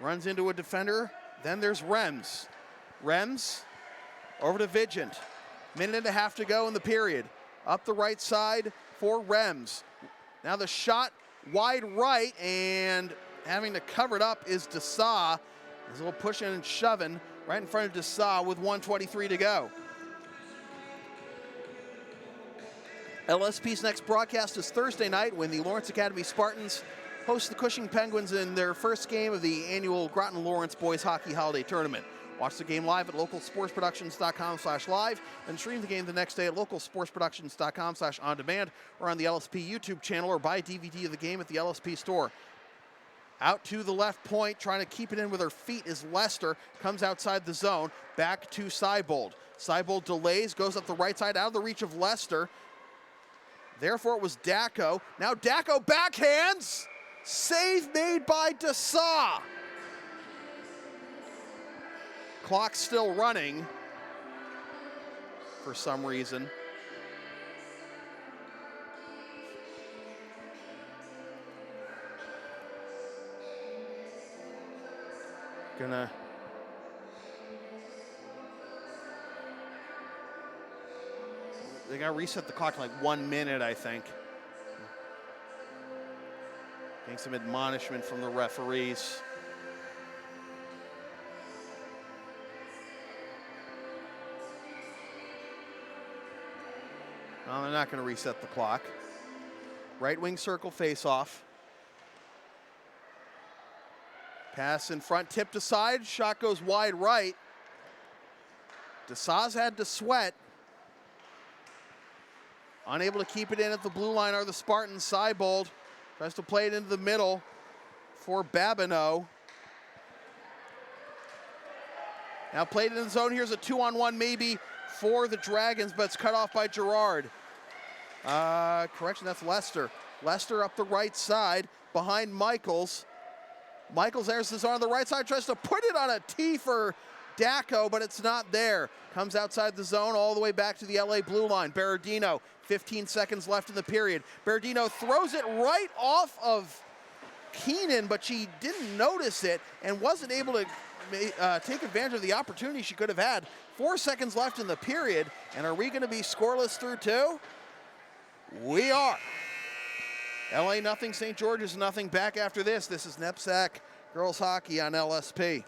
runs into a defender. Then there's Rems. Rems over to Vigent. Minute and a half to go in the period. Up the right side for Rems. Now the shot wide right, and having to cover it up is Dessau. There's a little pushing and shoving right in front of Dessau with 1:23 to go. LSP's next broadcast is Thursday night when the Lawrence Academy Spartans host the Cushing Penguins in their first game of the annual Groton Lawrence Boys Hockey Holiday Tournament. Watch the game live at localsportsproductions.com/live and stream the game the next day at localsportsproductions.com/on-demand or on the LSP YouTube channel, or buy a DVD of the game at the LSP store. Out to the left point, trying to keep it in with her feet is Lester. Comes outside the zone, back to Seibold. Seibold delays, goes up the right side, out of the reach of Lester. Therefore, it was Dacko. Now Dacko backhands. Save made by Dessau. Clock still running for some reason. They gotta reset the clock in like 1 minute, I think. Getting some admonishment from the referees. No, they're not gonna reset the clock. Right wing circle face-off. Pass in front, tipped aside, shot goes wide right. Dessau's had to sweat. Unable to keep it in at the blue line are the Spartans. Seibold tries to play it into the middle for Babineaux. Now played in the zone. Here's a 2-on-1 maybe for the Dragons, but it's cut off by Gerrard. Correction, that's Lester. Lester up the right side behind Michaels. Michaels there's his on the right side, tries to put it on a tee for Dacko, but it's not there. Comes outside the zone all the way back to the LA blue line. Babineaux, 15 seconds left in the period. Babineaux throws it right off of Keenan, but she didn't notice it and wasn't able to take advantage of the opportunity she could have had. 4 seconds left in the period, and are we going to be scoreless through two? We are. LA nothing, St. George's nothing. Back after this. This is NEPSAC Girls Hockey on LSP.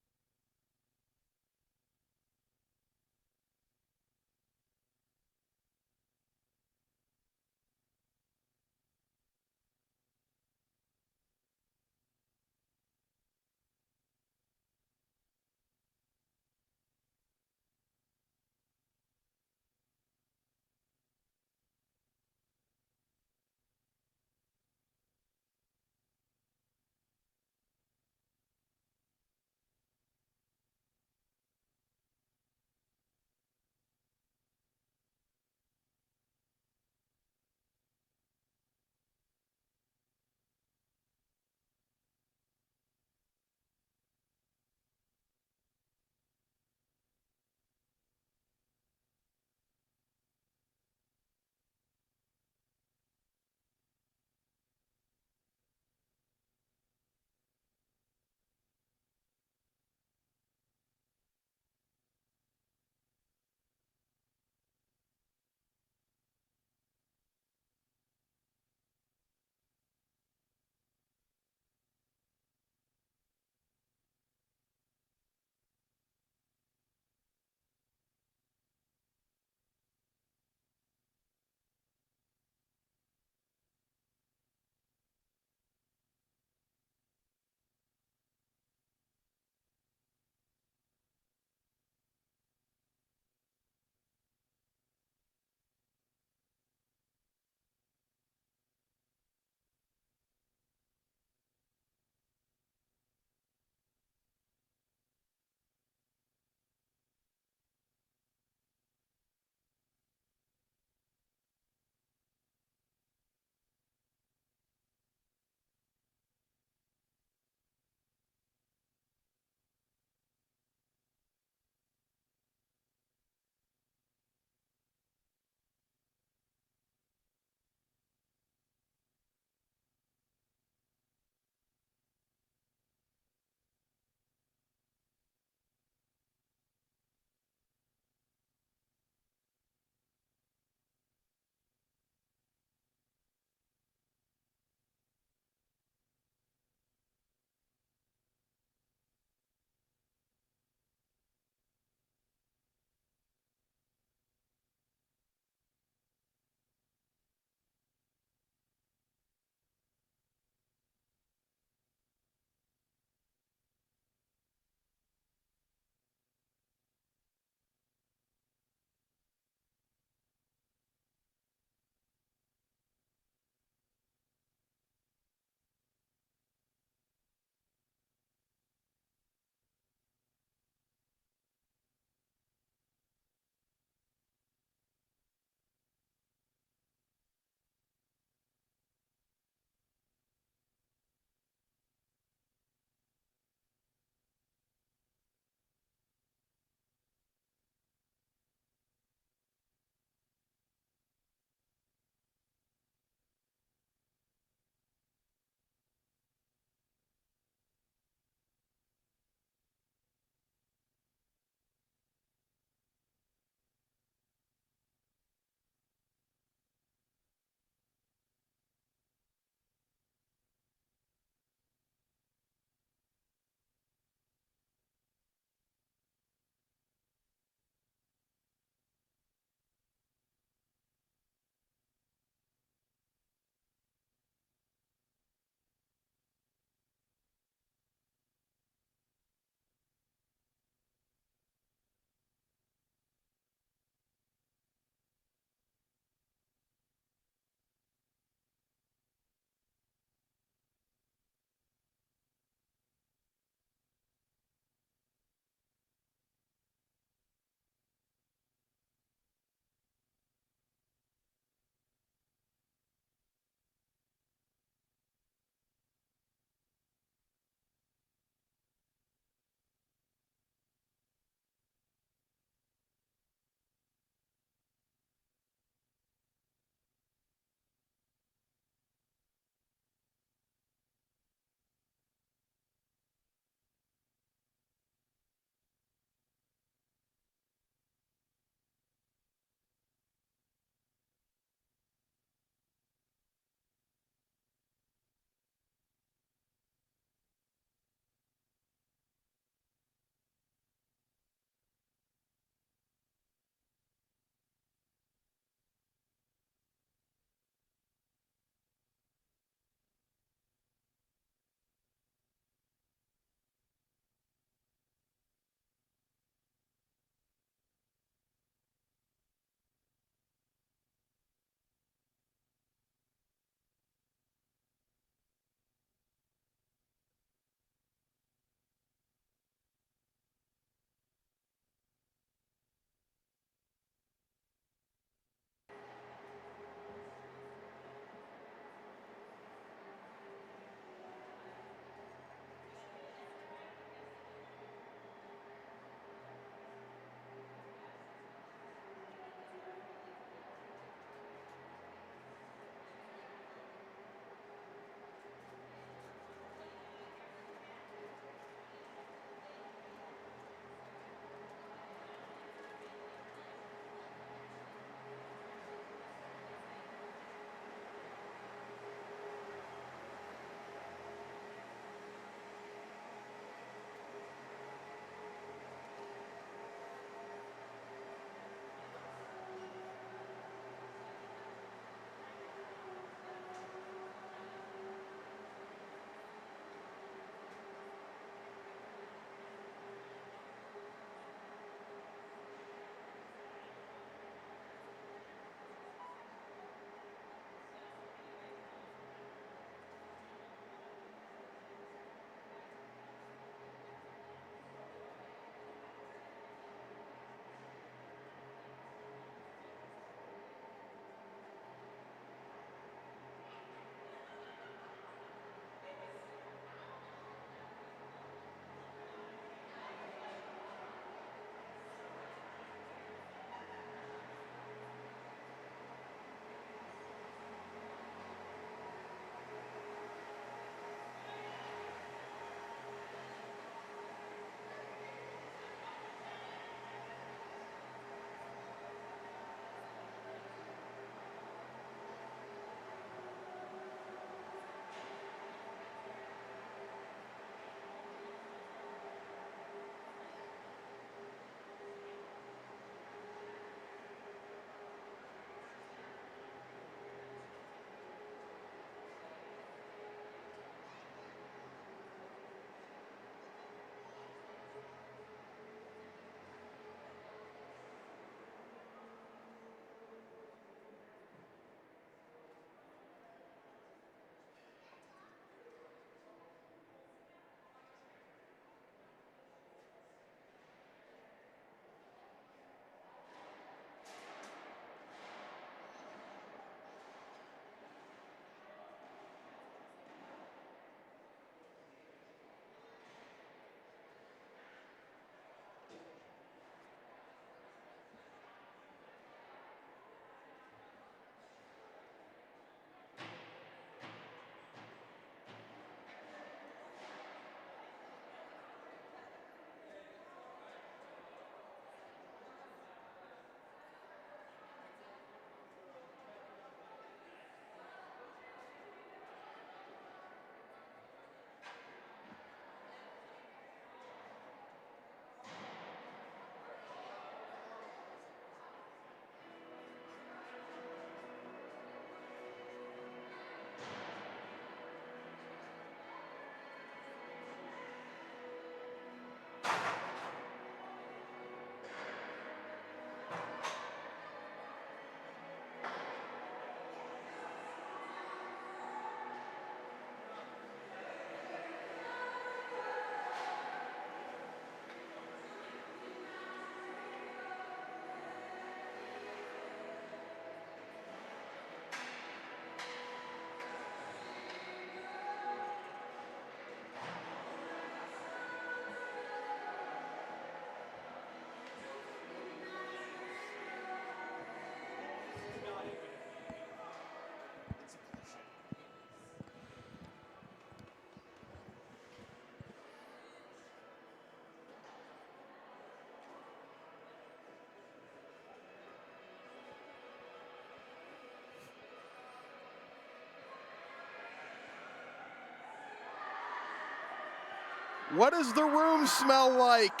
What does the room smell like?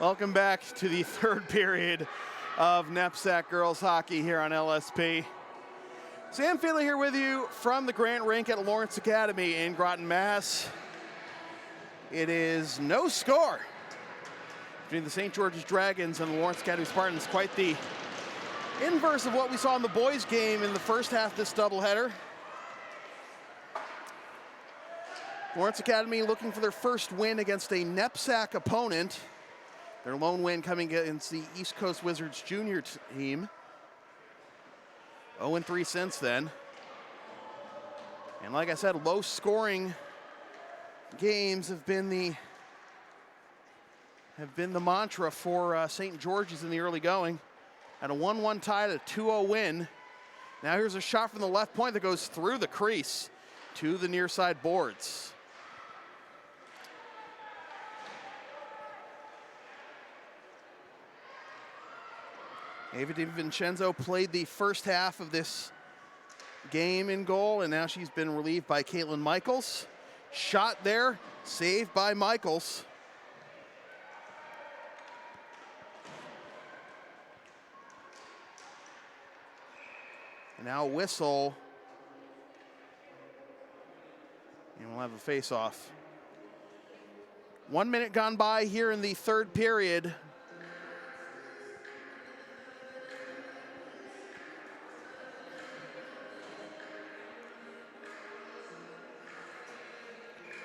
Welcome back to the third period of NEPSAC girls hockey here on LSP. Sam Feely here with you from the Grant Rink at Lawrence Academy in Groton, Mass. It is no score between the St. George's Dragons and the Lawrence Academy Spartans. Quite the inverse of what we saw in the boys' game in the first half of this doubleheader. Lawrence Academy looking for their first win against a NEPSAC opponent. Their lone win coming against the East Coast Wizards junior team. 0-3 since then. And like I said, low scoring games have been the mantra for St. George's in the early going. At a 1-1 tie to a 2-0 win. Now here's a shot from the left point that goes through the crease to the near side boards. Ava DiVincenzo played the first half of this game in goal, and now she's been relieved by Caitlin Michaels. Shot there, saved by Michaels. And now a whistle, and we'll have a face-off. 1 minute gone by here in the third period.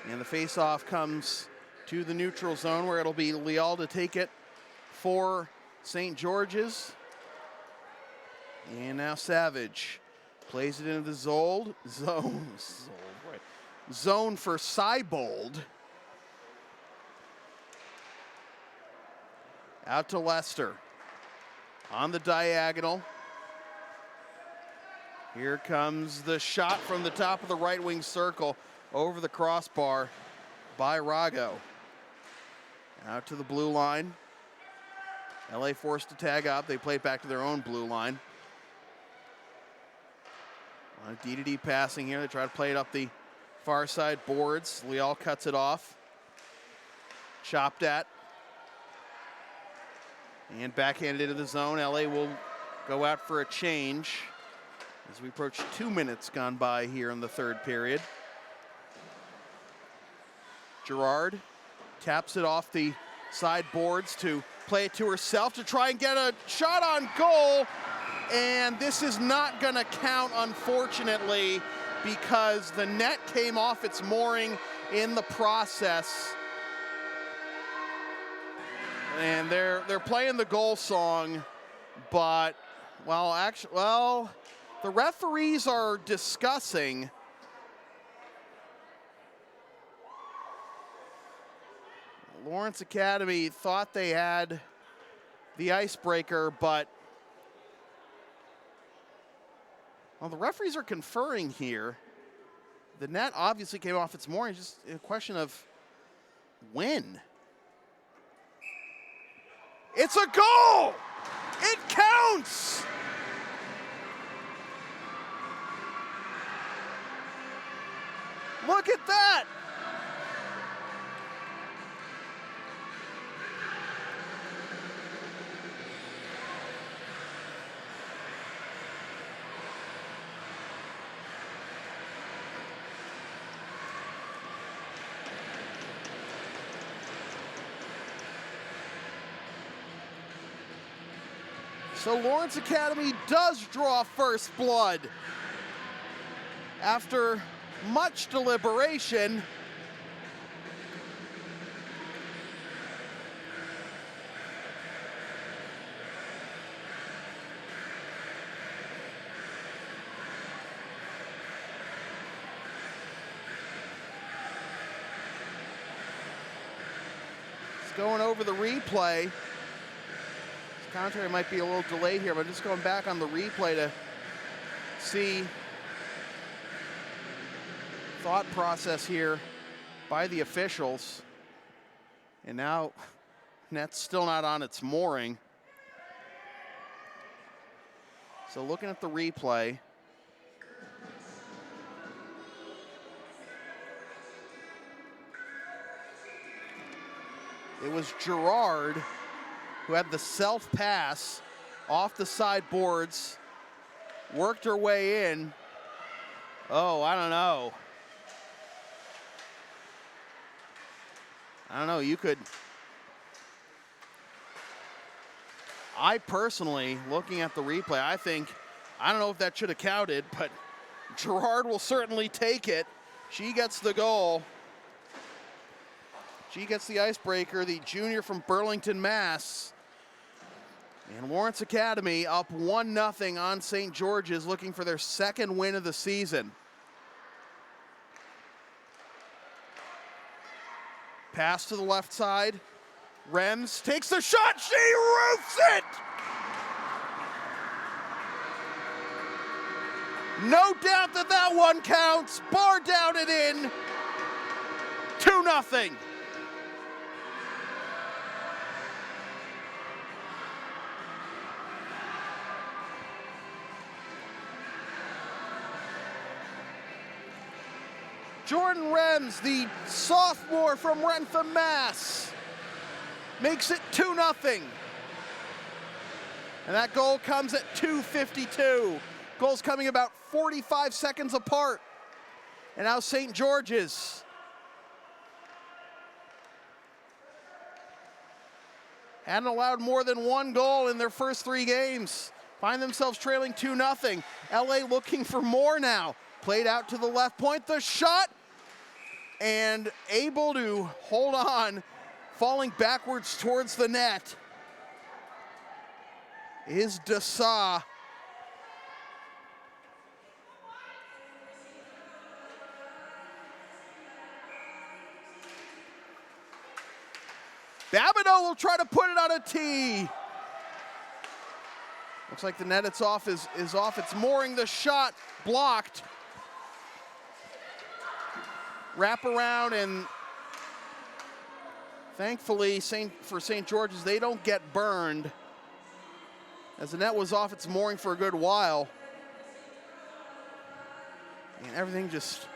And the face-off comes to the neutral zone where it'll be Leal to take it for St. George's. And now Savage plays it into the zone for Seibold. Out to Lester on the diagonal. Here comes the shot from the top of the right wing circle. Over the crossbar by Rago. Out to the blue line. LA forced to tag up. They play it back to their own blue line. A lot of D-to-D passing here. They try to play it up the far side boards. Leal cuts it off. Chopped at. And backhanded into the zone. LA will go out for a change as we approach 2 minutes gone by here in the third period. Gerrard taps it off the side boards to play it to herself to try and get a shot on goal. And this is not going to count, unfortunately, because the net came off its mooring in the process. And they're playing the goal song, but, the referees are discussing. Lawrence Academy thought they had the icebreaker, but the referees are conferring here. The net obviously came off its mooring, just a question of when. It's a goal! It counts! Look at that! So Lawrence Academy does draw first blood. After much deliberation, it's going over the replay. Commentary might be a little delayed here, but just going back on the replay to see thought process here by the officials. And now net's still not on its mooring. So looking at the replay, It was Gerrard who had the self-pass off the sideboards, worked her way in. Oh, I don't know. You could... I personally, looking at the replay, I don't know if that should have counted, but Gerrard will certainly take it. She gets the goal. She gets the icebreaker, the junior from Burlington, Mass. And Lawrence Academy up 1-0 on St. George's, looking for their second win of the season. Pass to the left side. Rems takes the shot. She roofs it! No doubt that one counts. Bar down and in. 2-0. Jordan Rems, the sophomore from Rentham, Mass, makes it 2-0. And that goal comes at 2:52. Goals coming about 45 seconds apart. And now St. George's hadn't allowed more than one goal in their first 3 games. Find themselves trailing 2-0. LA looking for more now. Played out to the left point, the shot, and able to hold on, falling backwards towards the net is Dessau. Babineaux will try to put it on a tee. Looks like the net is off its mooring. The shot blocked. Wrap around, and thankfully for St. George's, they don't get burned, as the net was off its mooring for a good while. And everything just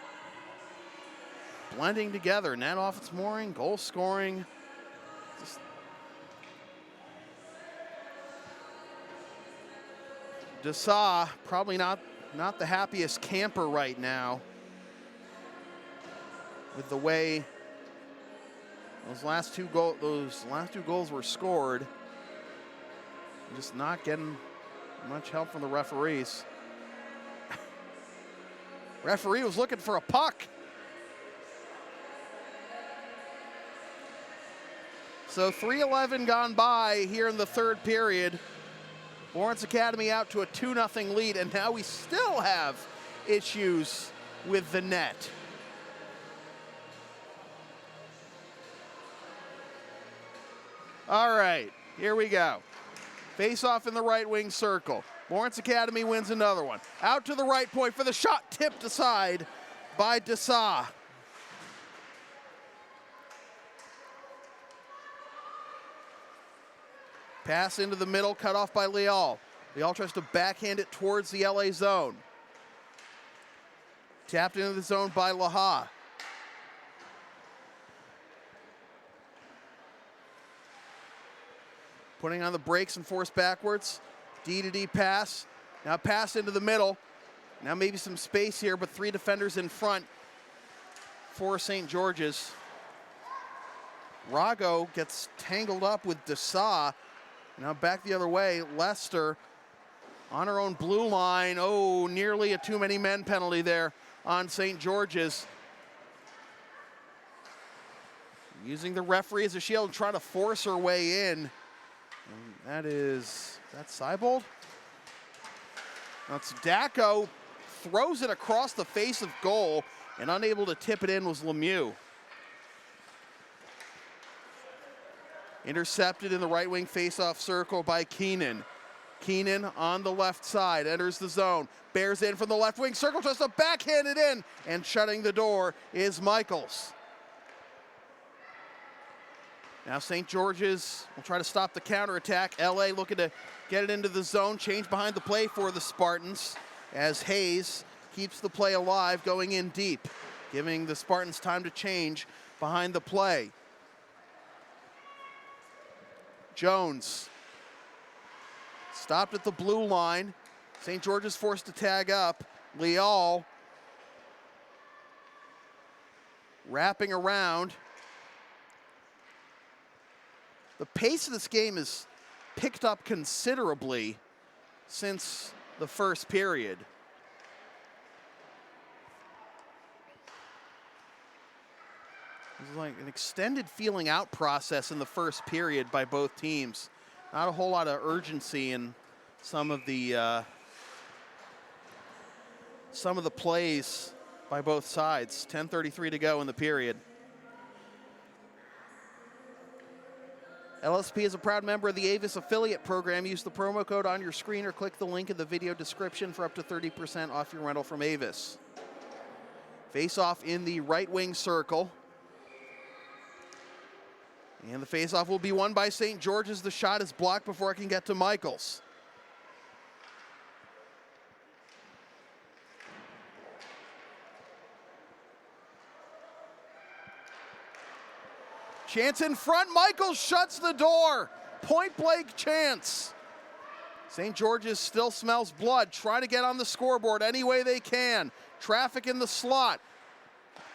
blending together. Net off its mooring, goal scoring. Dessau probably not the happiest camper right now with the way those last two goals were scored. Just not getting much help from the referees. Referee was looking for a puck. So 3:11 gone by here in the third period. Lawrence Academy out to a 2-0 lead, and now we still have issues with the net. All right, here we go. Face off in the right wing circle. Lawrence Academy wins another one. Out to the right point for the shot, tipped aside by Dessau. Pass into the middle, cut off by Leal. Leal tries to backhand it towards the LA zone. Tapped into the zone by Laha. Putting on the brakes and force backwards. D-to-D pass. Now pass into the middle. Now maybe some space here, but 3 defenders in front for St. George's. Rago gets tangled up with Dessau. Now back the other way, Lester on her own blue line. Oh, nearly a too many men penalty there on St. George's. Using the referee as a shield, trying to force her way in. And that's Seibold? That's Dacko, throws it across the face of goal, and unable to tip it in was Lemieux. Intercepted in the right wing faceoff circle by Keenan. Keenan on the left side, enters the zone, bears in from the left wing circle, tries to backhand it in, and shutting the door is Michaels. Now St. George's will try to stop the counterattack. LA looking to get it into the zone, change behind the play for the Spartans as Hayes keeps the play alive, going in deep, giving the Spartans time to change behind the play. Jones stopped at the blue line. St. George's forced to tag up. Leal wrapping around. The pace of this game has picked up considerably since the first period. It was like an extended feeling out process in the first period by both teams. Not a whole lot of urgency in some of the plays by both sides. 10:33 to go in the period. LSP is a proud member of the Avis affiliate program. Use the promo code on your screen or click the link in the video description for up to 30% off your rental from Avis. Face-off in the right wing circle. And the face-off will be won by St. George's. The shot is blocked before it can get to Michaels. Chance in front. Michaels shuts the door. Point-blank chance. St. George's still smells blood. Trying to get on the scoreboard any way they can. Traffic in the slot.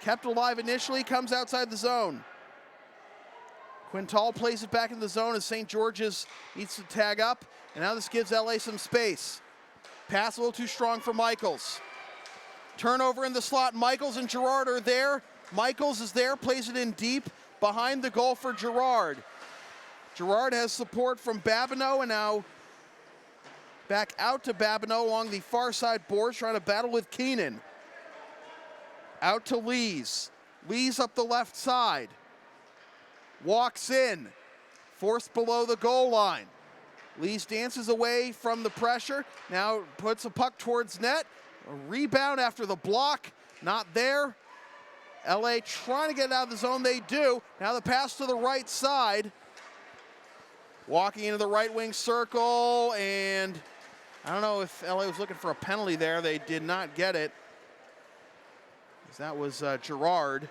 Kept alive initially. Comes outside the zone. Quintal plays it back in the zone as St. George's needs to tag up. And now this gives LA some space. Pass a little too strong for Michaels. Turnover in the slot. Michaels and Gerrard are there. Michaels is there, plays it in deep behind the goal for Gerrard. Gerrard has support from Babineaux, and now back out to Babineaux along the far side boards, trying to battle with Keenan. Out to Lees. Lees up the left side. Walks in, forced below the goal line. Lees dances away from the pressure, now puts a puck towards net. A rebound after the block, not there. LA trying to get out of the zone, they do. Now the pass to the right side. Walking into the right wing circle, and I don't know if LA was looking for a penalty there. They did not get it. That was Gerrard.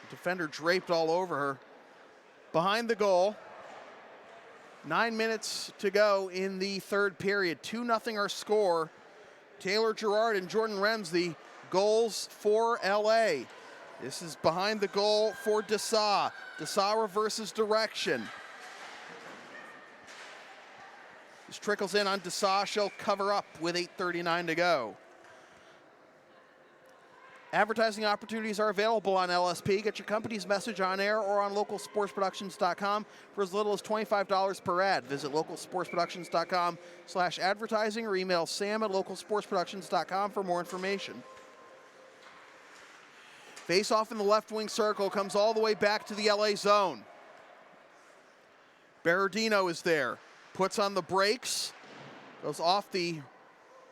Defender draped all over her. Behind the goal. 9 minutes to go in the third period. 2-0 our score. Taylor Gerrard and Jordan Rems, the goals for LA. This is behind the goal for Dessau. Dessau reverses direction. This trickles in on Dessau. She'll cover up with 8:39 to go. Advertising opportunities are available on LSP. Get your company's message on air or on localsportsproductions.com for as little as $25 per ad. Visit localsportsproductions.com/advertising or email sam@localsportsproductions.com for more information. Face off in the left wing circle, comes all the way back to the LA zone. Babineaux is there, puts on the brakes, goes off the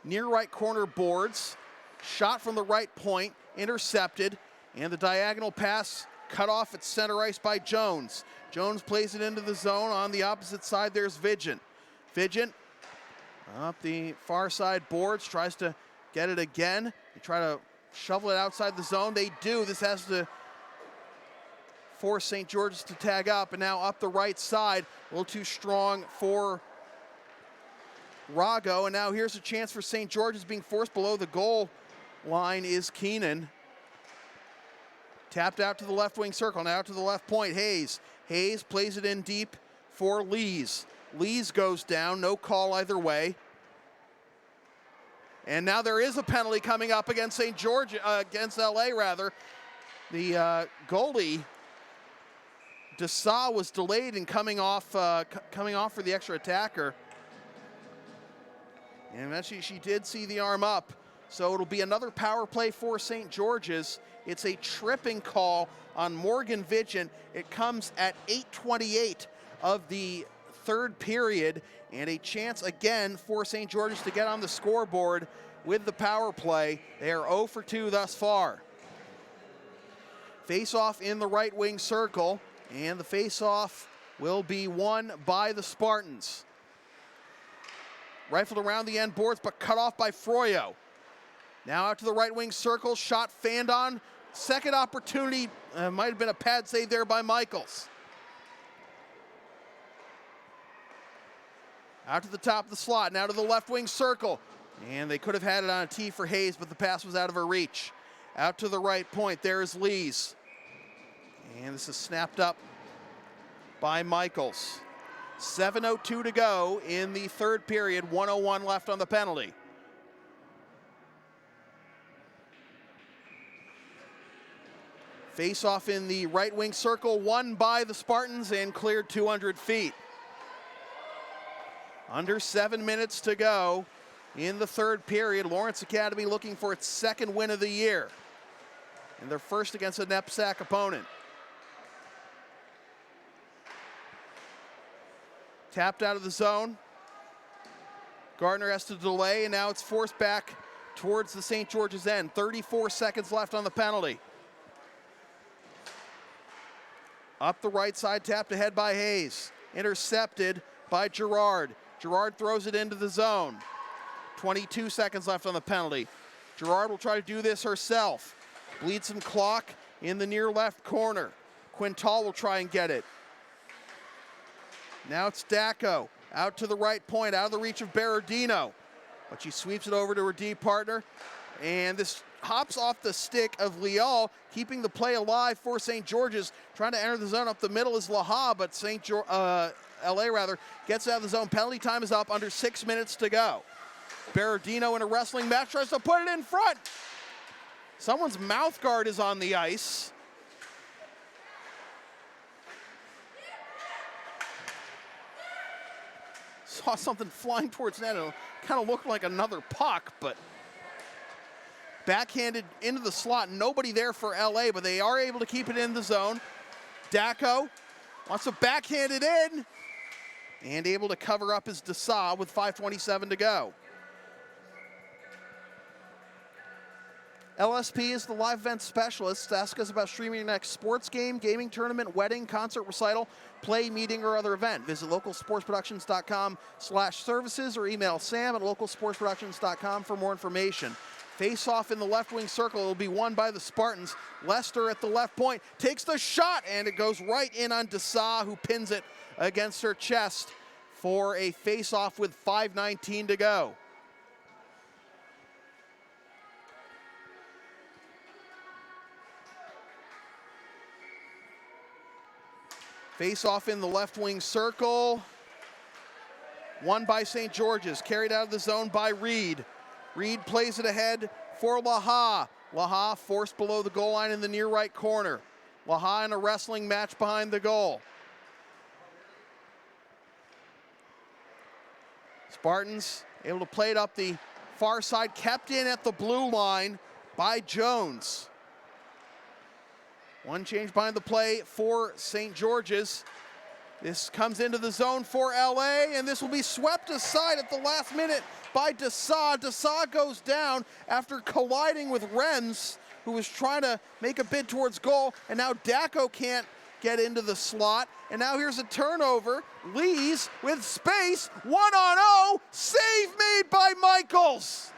near right corner boards, shot from the right point, intercepted, and the diagonal pass cut off at center ice by Jones. Jones plays it into the zone. On the opposite side, there's Vigent. Vigent up the far side boards, tries to get it again. They try to shovel it outside the zone. They do. This has to force St. George's to tag up, and now up the right side, a little too strong for Rago, and now here's a chance for St. George's being forced below the goal line is Keenan. Tapped out to the left wing circle, now to the left point, Hayes. Hayes plays it in deep for Lees. Lees goes down, no call either way. And now there is a penalty coming up against St. George, against LA rather. The goalie, Dessau, was delayed in coming off for the extra attacker. And actually she did see the arm up. So it'll be another power play for St. George's. It's a tripping call on Morgan Vigent. It comes at 8:28 of the third period, and a chance again for St. George's to get on the scoreboard with the power play. They are 0 for 2 thus far. Face-off in the right wing circle, and the face-off will be won by the Spartans. Rifled around the end boards, but cut off by Froyo. Now out to the right wing circle, shot fanned on. Second opportunity, might have been a pad save there by Michaels. Out to the top of the slot, now to the left wing circle. And they could have had it on a tee for Hayes, but the pass was out of her reach. Out to the right point, there is Lees. And this is snapped up by Michaels. 7:02 to go in the third period, 1:01 left on the penalty. Face off in the right wing circle, won by the Spartans and cleared 200 feet. Under 7 minutes to go in the third period. Lawrence Academy looking for its second win of the year, and their first against a NEPSAC opponent. Tapped out of the zone. Gardner has to delay, and now it's forced back towards the St. George's end. 34 seconds left on the penalty. Up the right side, tapped ahead by Hayes. Intercepted by Gerrard. Gerrard throws it into the zone. 22 seconds left on the penalty. Gerrard will try to do this herself. Bleed some clock in the near left corner. Quintal will try and get it. Now it's Dacko, out to the right point, out of the reach of Babineaux. But she sweeps it over to her D partner, and this hops off the stick of Leal, keeping the play alive for St. George's. Trying to enter the zone up the middle is Laha, but LA gets out of the zone. Penalty time is up, under 6 minutes to go. Babineaux in a wrestling match tries to put it in front. Someone's mouth guard is on the ice. Saw something flying towards net. It kind of looked like another puck, but backhanded into the slot. Nobody there for LA, but they are able to keep it in the zone. Dacko wants to backhand it in and able to cover up his Dessa with 5:27 to go. LSP is the live event specialist. Ask us about streaming your next sports game, gaming tournament, wedding, concert, recital, play, meeting, or other event. Visit localsportsproductions.com/services or email sam@localsportsproductions.com for more information. Face off in the left wing circle. It will be won by the Spartans. Lester at the left point takes the shot, and it goes right in on Dessa, who pins it against her chest for a face off with 5:19 to go. Face off in the left wing circle. Won by St. George's. Carried out of the zone by Reed. Reed plays it ahead for Laha. Laha forced below the goal line in the near right corner. Laha in a wrestling match behind the goal. Spartans able to play it up the far side. Kept in at the blue line by Jones. One change behind the play for St. George's. This comes into the zone for LA, and this will be swept aside at the last minute by Dessa. Dessa goes down after colliding with Renz, who was trying to make a bid towards goal, and now Dacko can't get into the slot. And now here's a turnover. Lees with space, 1-on-0, save made by Michaels.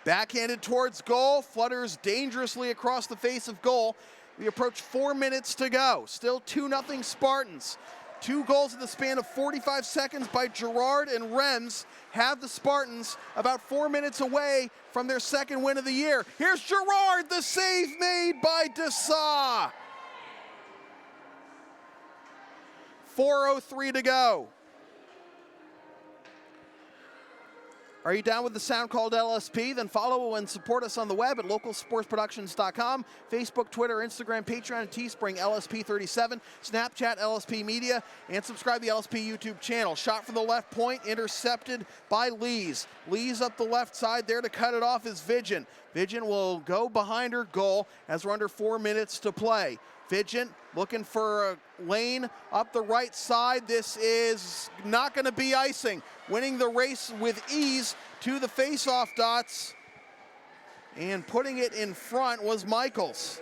Backhanded towards goal, flutters dangerously across the face of goal. We approach 4 minutes to go. Still 2-0 Spartans. 2 goals in the span of 45 seconds by Gerrard and Renz have the Spartans about 4 minutes away from their second win of the year. Here's Gerrard, the save made by Dessa. 4:03 to go. Are you down with the sound called LSP? Then follow and support us on the web at localsportsproductions.com, Facebook, Twitter, Instagram, Patreon, and Teespring, LSP37, Snapchat, LSP Media, and subscribe to the LSP YouTube channel. Shot from the left point, intercepted by Lees. Lees up the left side, there to cut it off is Vigent. Vigent will go behind her goal as we're under 4 minutes to play. Vigent looking for a lane up the right side. This is not going to be icing. Winning the race with ease to the face-off dots. And putting it in front was Michaels.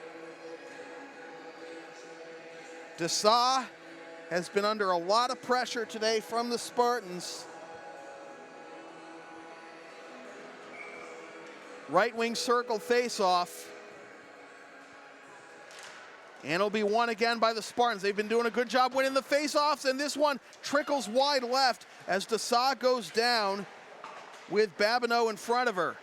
Dessa has been under a lot of pressure today from the Spartans. Right wing circle face-off. And it'll be won again by the Spartans. They've been doing a good job winning the face-offs, and this one trickles wide left as Dessau goes down with Babineaux in front of her.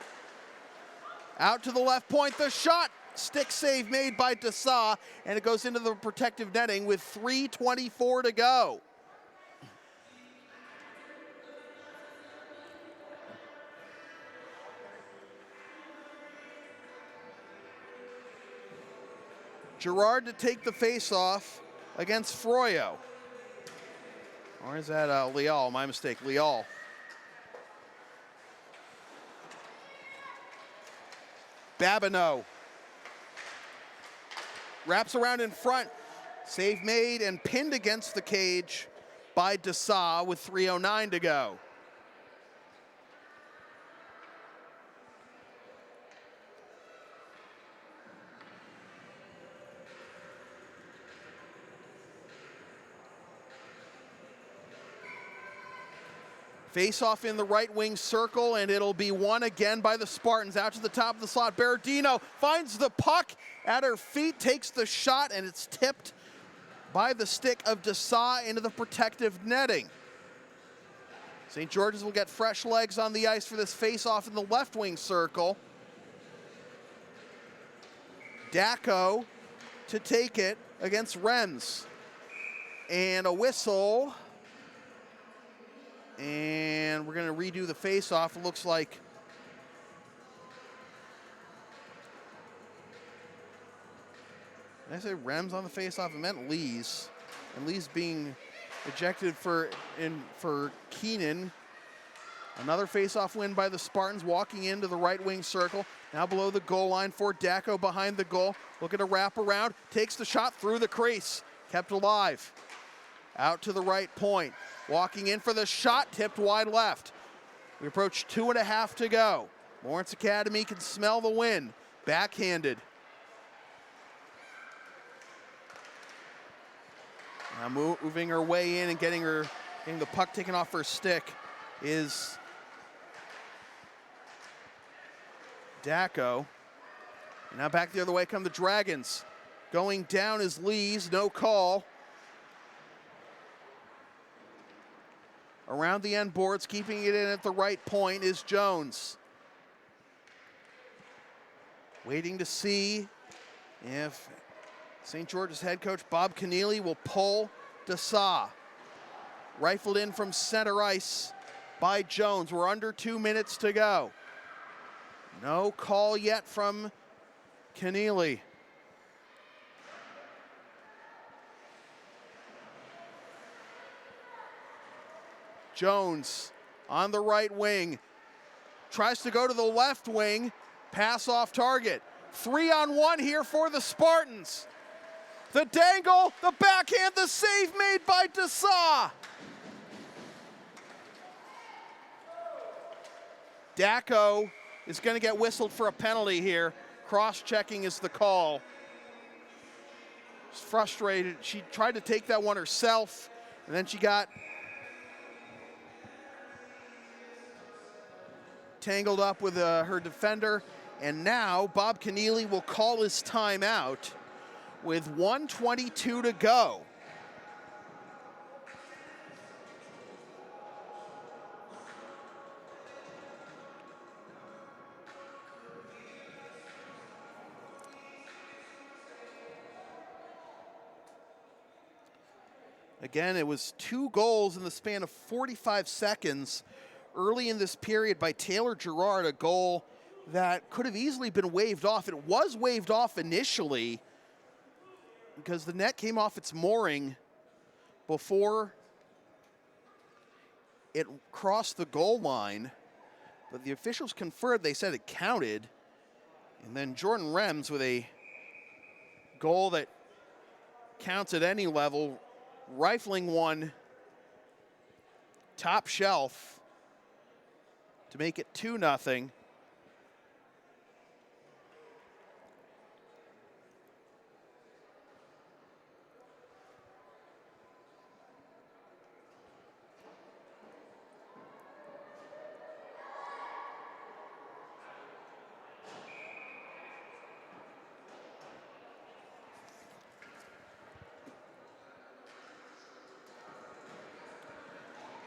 Out to the left point, the shot. Stick save made by Dessau, and it goes into the protective netting with 3:24 to go. Gerrard to take the face-off against Froyo. Or is that Leal? My mistake, Leal. Babineaux wraps around in front. Save made and pinned against the cage by Dessau with 3:09 to go. Face-off in the right wing circle, and it'll be won again by the Spartans. Out to the top of the slot, Babineaux finds the puck at her feet, takes the shot, and it's tipped by the stick of Dessau into the protective netting. St. George's will get fresh legs on the ice for this face-off in the left wing circle. Dacko to take it against Rems. And a whistle. And we're going to redo the face-off. It looks like did I say Rems on the face-off? It meant Lees. And Lees being ejected for Keenan. Another face-off win by the Spartans, walking into the right wing circle. Now below the goal line for Dacko behind the goal. Looking to wrap around. Takes the shot through the crease. Kept alive. Out to the right point. Walking in for the shot, tipped wide left. We approach 2.5 to go. Lawrence Academy can smell the win. Backhanded. Now moving her way in and getting the puck taken off her stick is Dacko. And now back the other way come the Dragons. Going down is Lees, no call. Around the end boards, keeping it in at the right point is Jones. Waiting to see if St. George's head coach Bob Keneally will pull Dessau. Rifled in from center ice by Jones. We're under 2 minutes to go. No call yet from Keneally. Jones on the right wing. Tries to go to the left wing. Pass off target. 3-on-1 here for the Spartans. The dangle, the backhand, the save made by Dessau. Dacko is going to get whistled for a penalty here. Cross-checking is the call. She's frustrated. She tried to take that one herself, and then she got tangled up with her defender. And now Bob Keneally will call his timeout with 1:22 to go. Again, it was 2 goals in the span of 45 seconds early in this period by Taylor Gerrard, a goal that could have easily been waved off. It was waved off initially because the net came off its mooring before it crossed the goal line, but the officials conferred. They said it counted. And then Jordan Rems with a goal that counts at any level, rifling one top shelf to make it 2-0.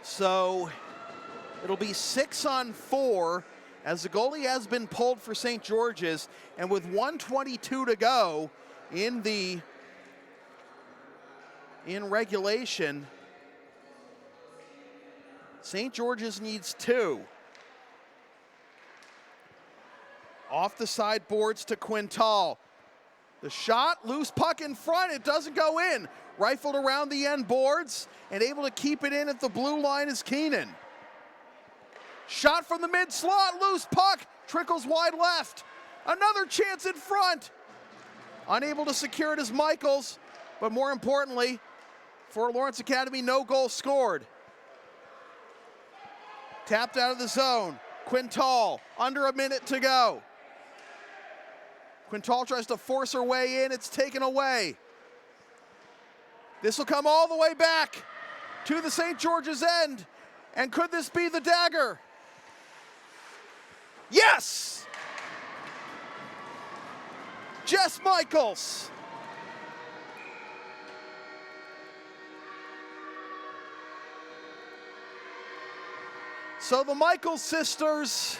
So it'll be 6-on-4 as the goalie has been pulled for St. George's, and with 1:22 to go in regulation, St. George's needs 2. Off the sideboards to Quintal. The shot, loose puck in front, it doesn't go in. Rifled around the end boards and able to keep it in at the blue line is Keenan. Shot from the mid slot, loose puck, trickles wide left. Another chance in front. Unable to secure it is Michaels, but more importantly, for Lawrence Academy, no goal scored. Tapped out of the zone. Quintal, under a minute to go. Quintal tries to force her way in, it's taken away. This will come all the way back to the St. George's end. And could this be the dagger? Yes! Jess Michaels. So the Michaels sisters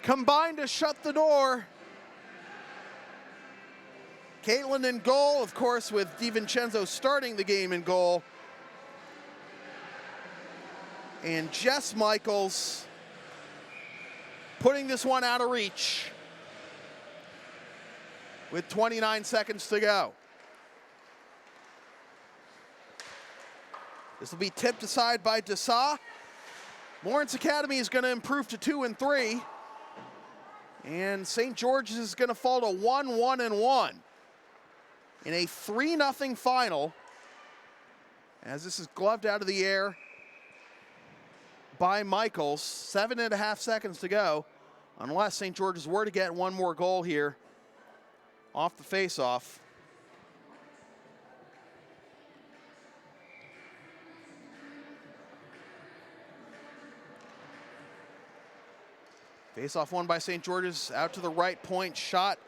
combined to shut the door. Caitlin in goal, of course, with DiVincenzo starting the game in goal. And Jess Michaels putting this one out of reach with 29 seconds to go. This will be tipped aside by Dessau. Lawrence Academy is going to improve to 2-3. And St. George's is going to fall to 1-1-1 in a 3-0 final, as this is gloved out of the air by Michaels. 7.5 seconds to go, unless St. George's were to get one more goal here off the faceoff. Face-off won by St. George's, out to the right point, shot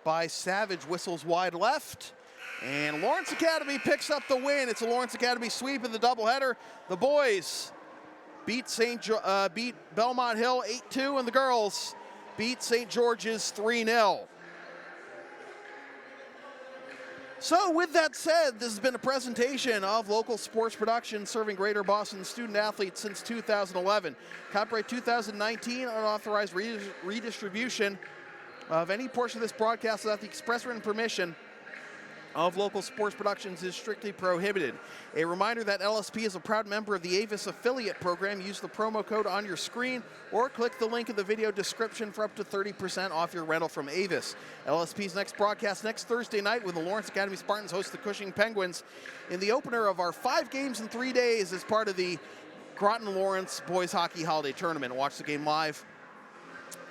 by Savage, whistles wide left. And Lawrence Academy picks up the win. It's a Lawrence Academy sweep in the doubleheader. The boys beat Belmont Hill 8-2, and the girls beat St. George's 3-0. So with that said, this has been a presentation of local sports production serving Greater Boston student athletes since 2011. Copyright 2019, unauthorized redistribution of any portion of this broadcast without the express written permission of local sports productions is strictly prohibited. A reminder that LSP is a proud member of the Avis affiliate program. Use the promo code on your screen or click the link in the video description for up to 30% off your rental from Avis. LSP's next broadcast next Thursday night when the Lawrence Academy Spartans host the Cushing Penguins in the opener of our 5 games in 3 days as part of the Groton-Lawrence Boys Hockey Holiday Tournament. Watch the game live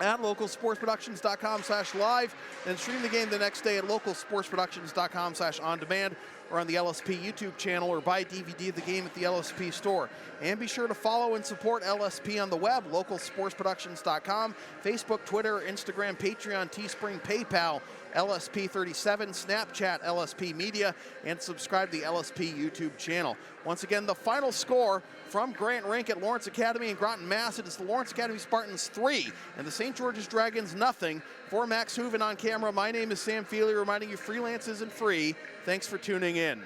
at localsportsproductions.com/live and stream the game the next day at localsportsproductions.com/on-demand or on the LSP YouTube channel, or buy DVD of the game at the LSP store. And be sure to follow and support LSP on the web, localsportsproductions.com, Facebook, Twitter, Instagram, Patreon, Teespring, PayPal, LSP37, Snapchat, LSP Media, and subscribe to the LSP YouTube channel. Once again, the final score from Grant Rink at Lawrence Academy in Groton, Mass. It is the Lawrence Academy Spartans 3 and the St. George's Dragons 0. For Max Hooven on camera, my name is Sam Feely, reminding you freelance isn't free. Thanks for tuning in.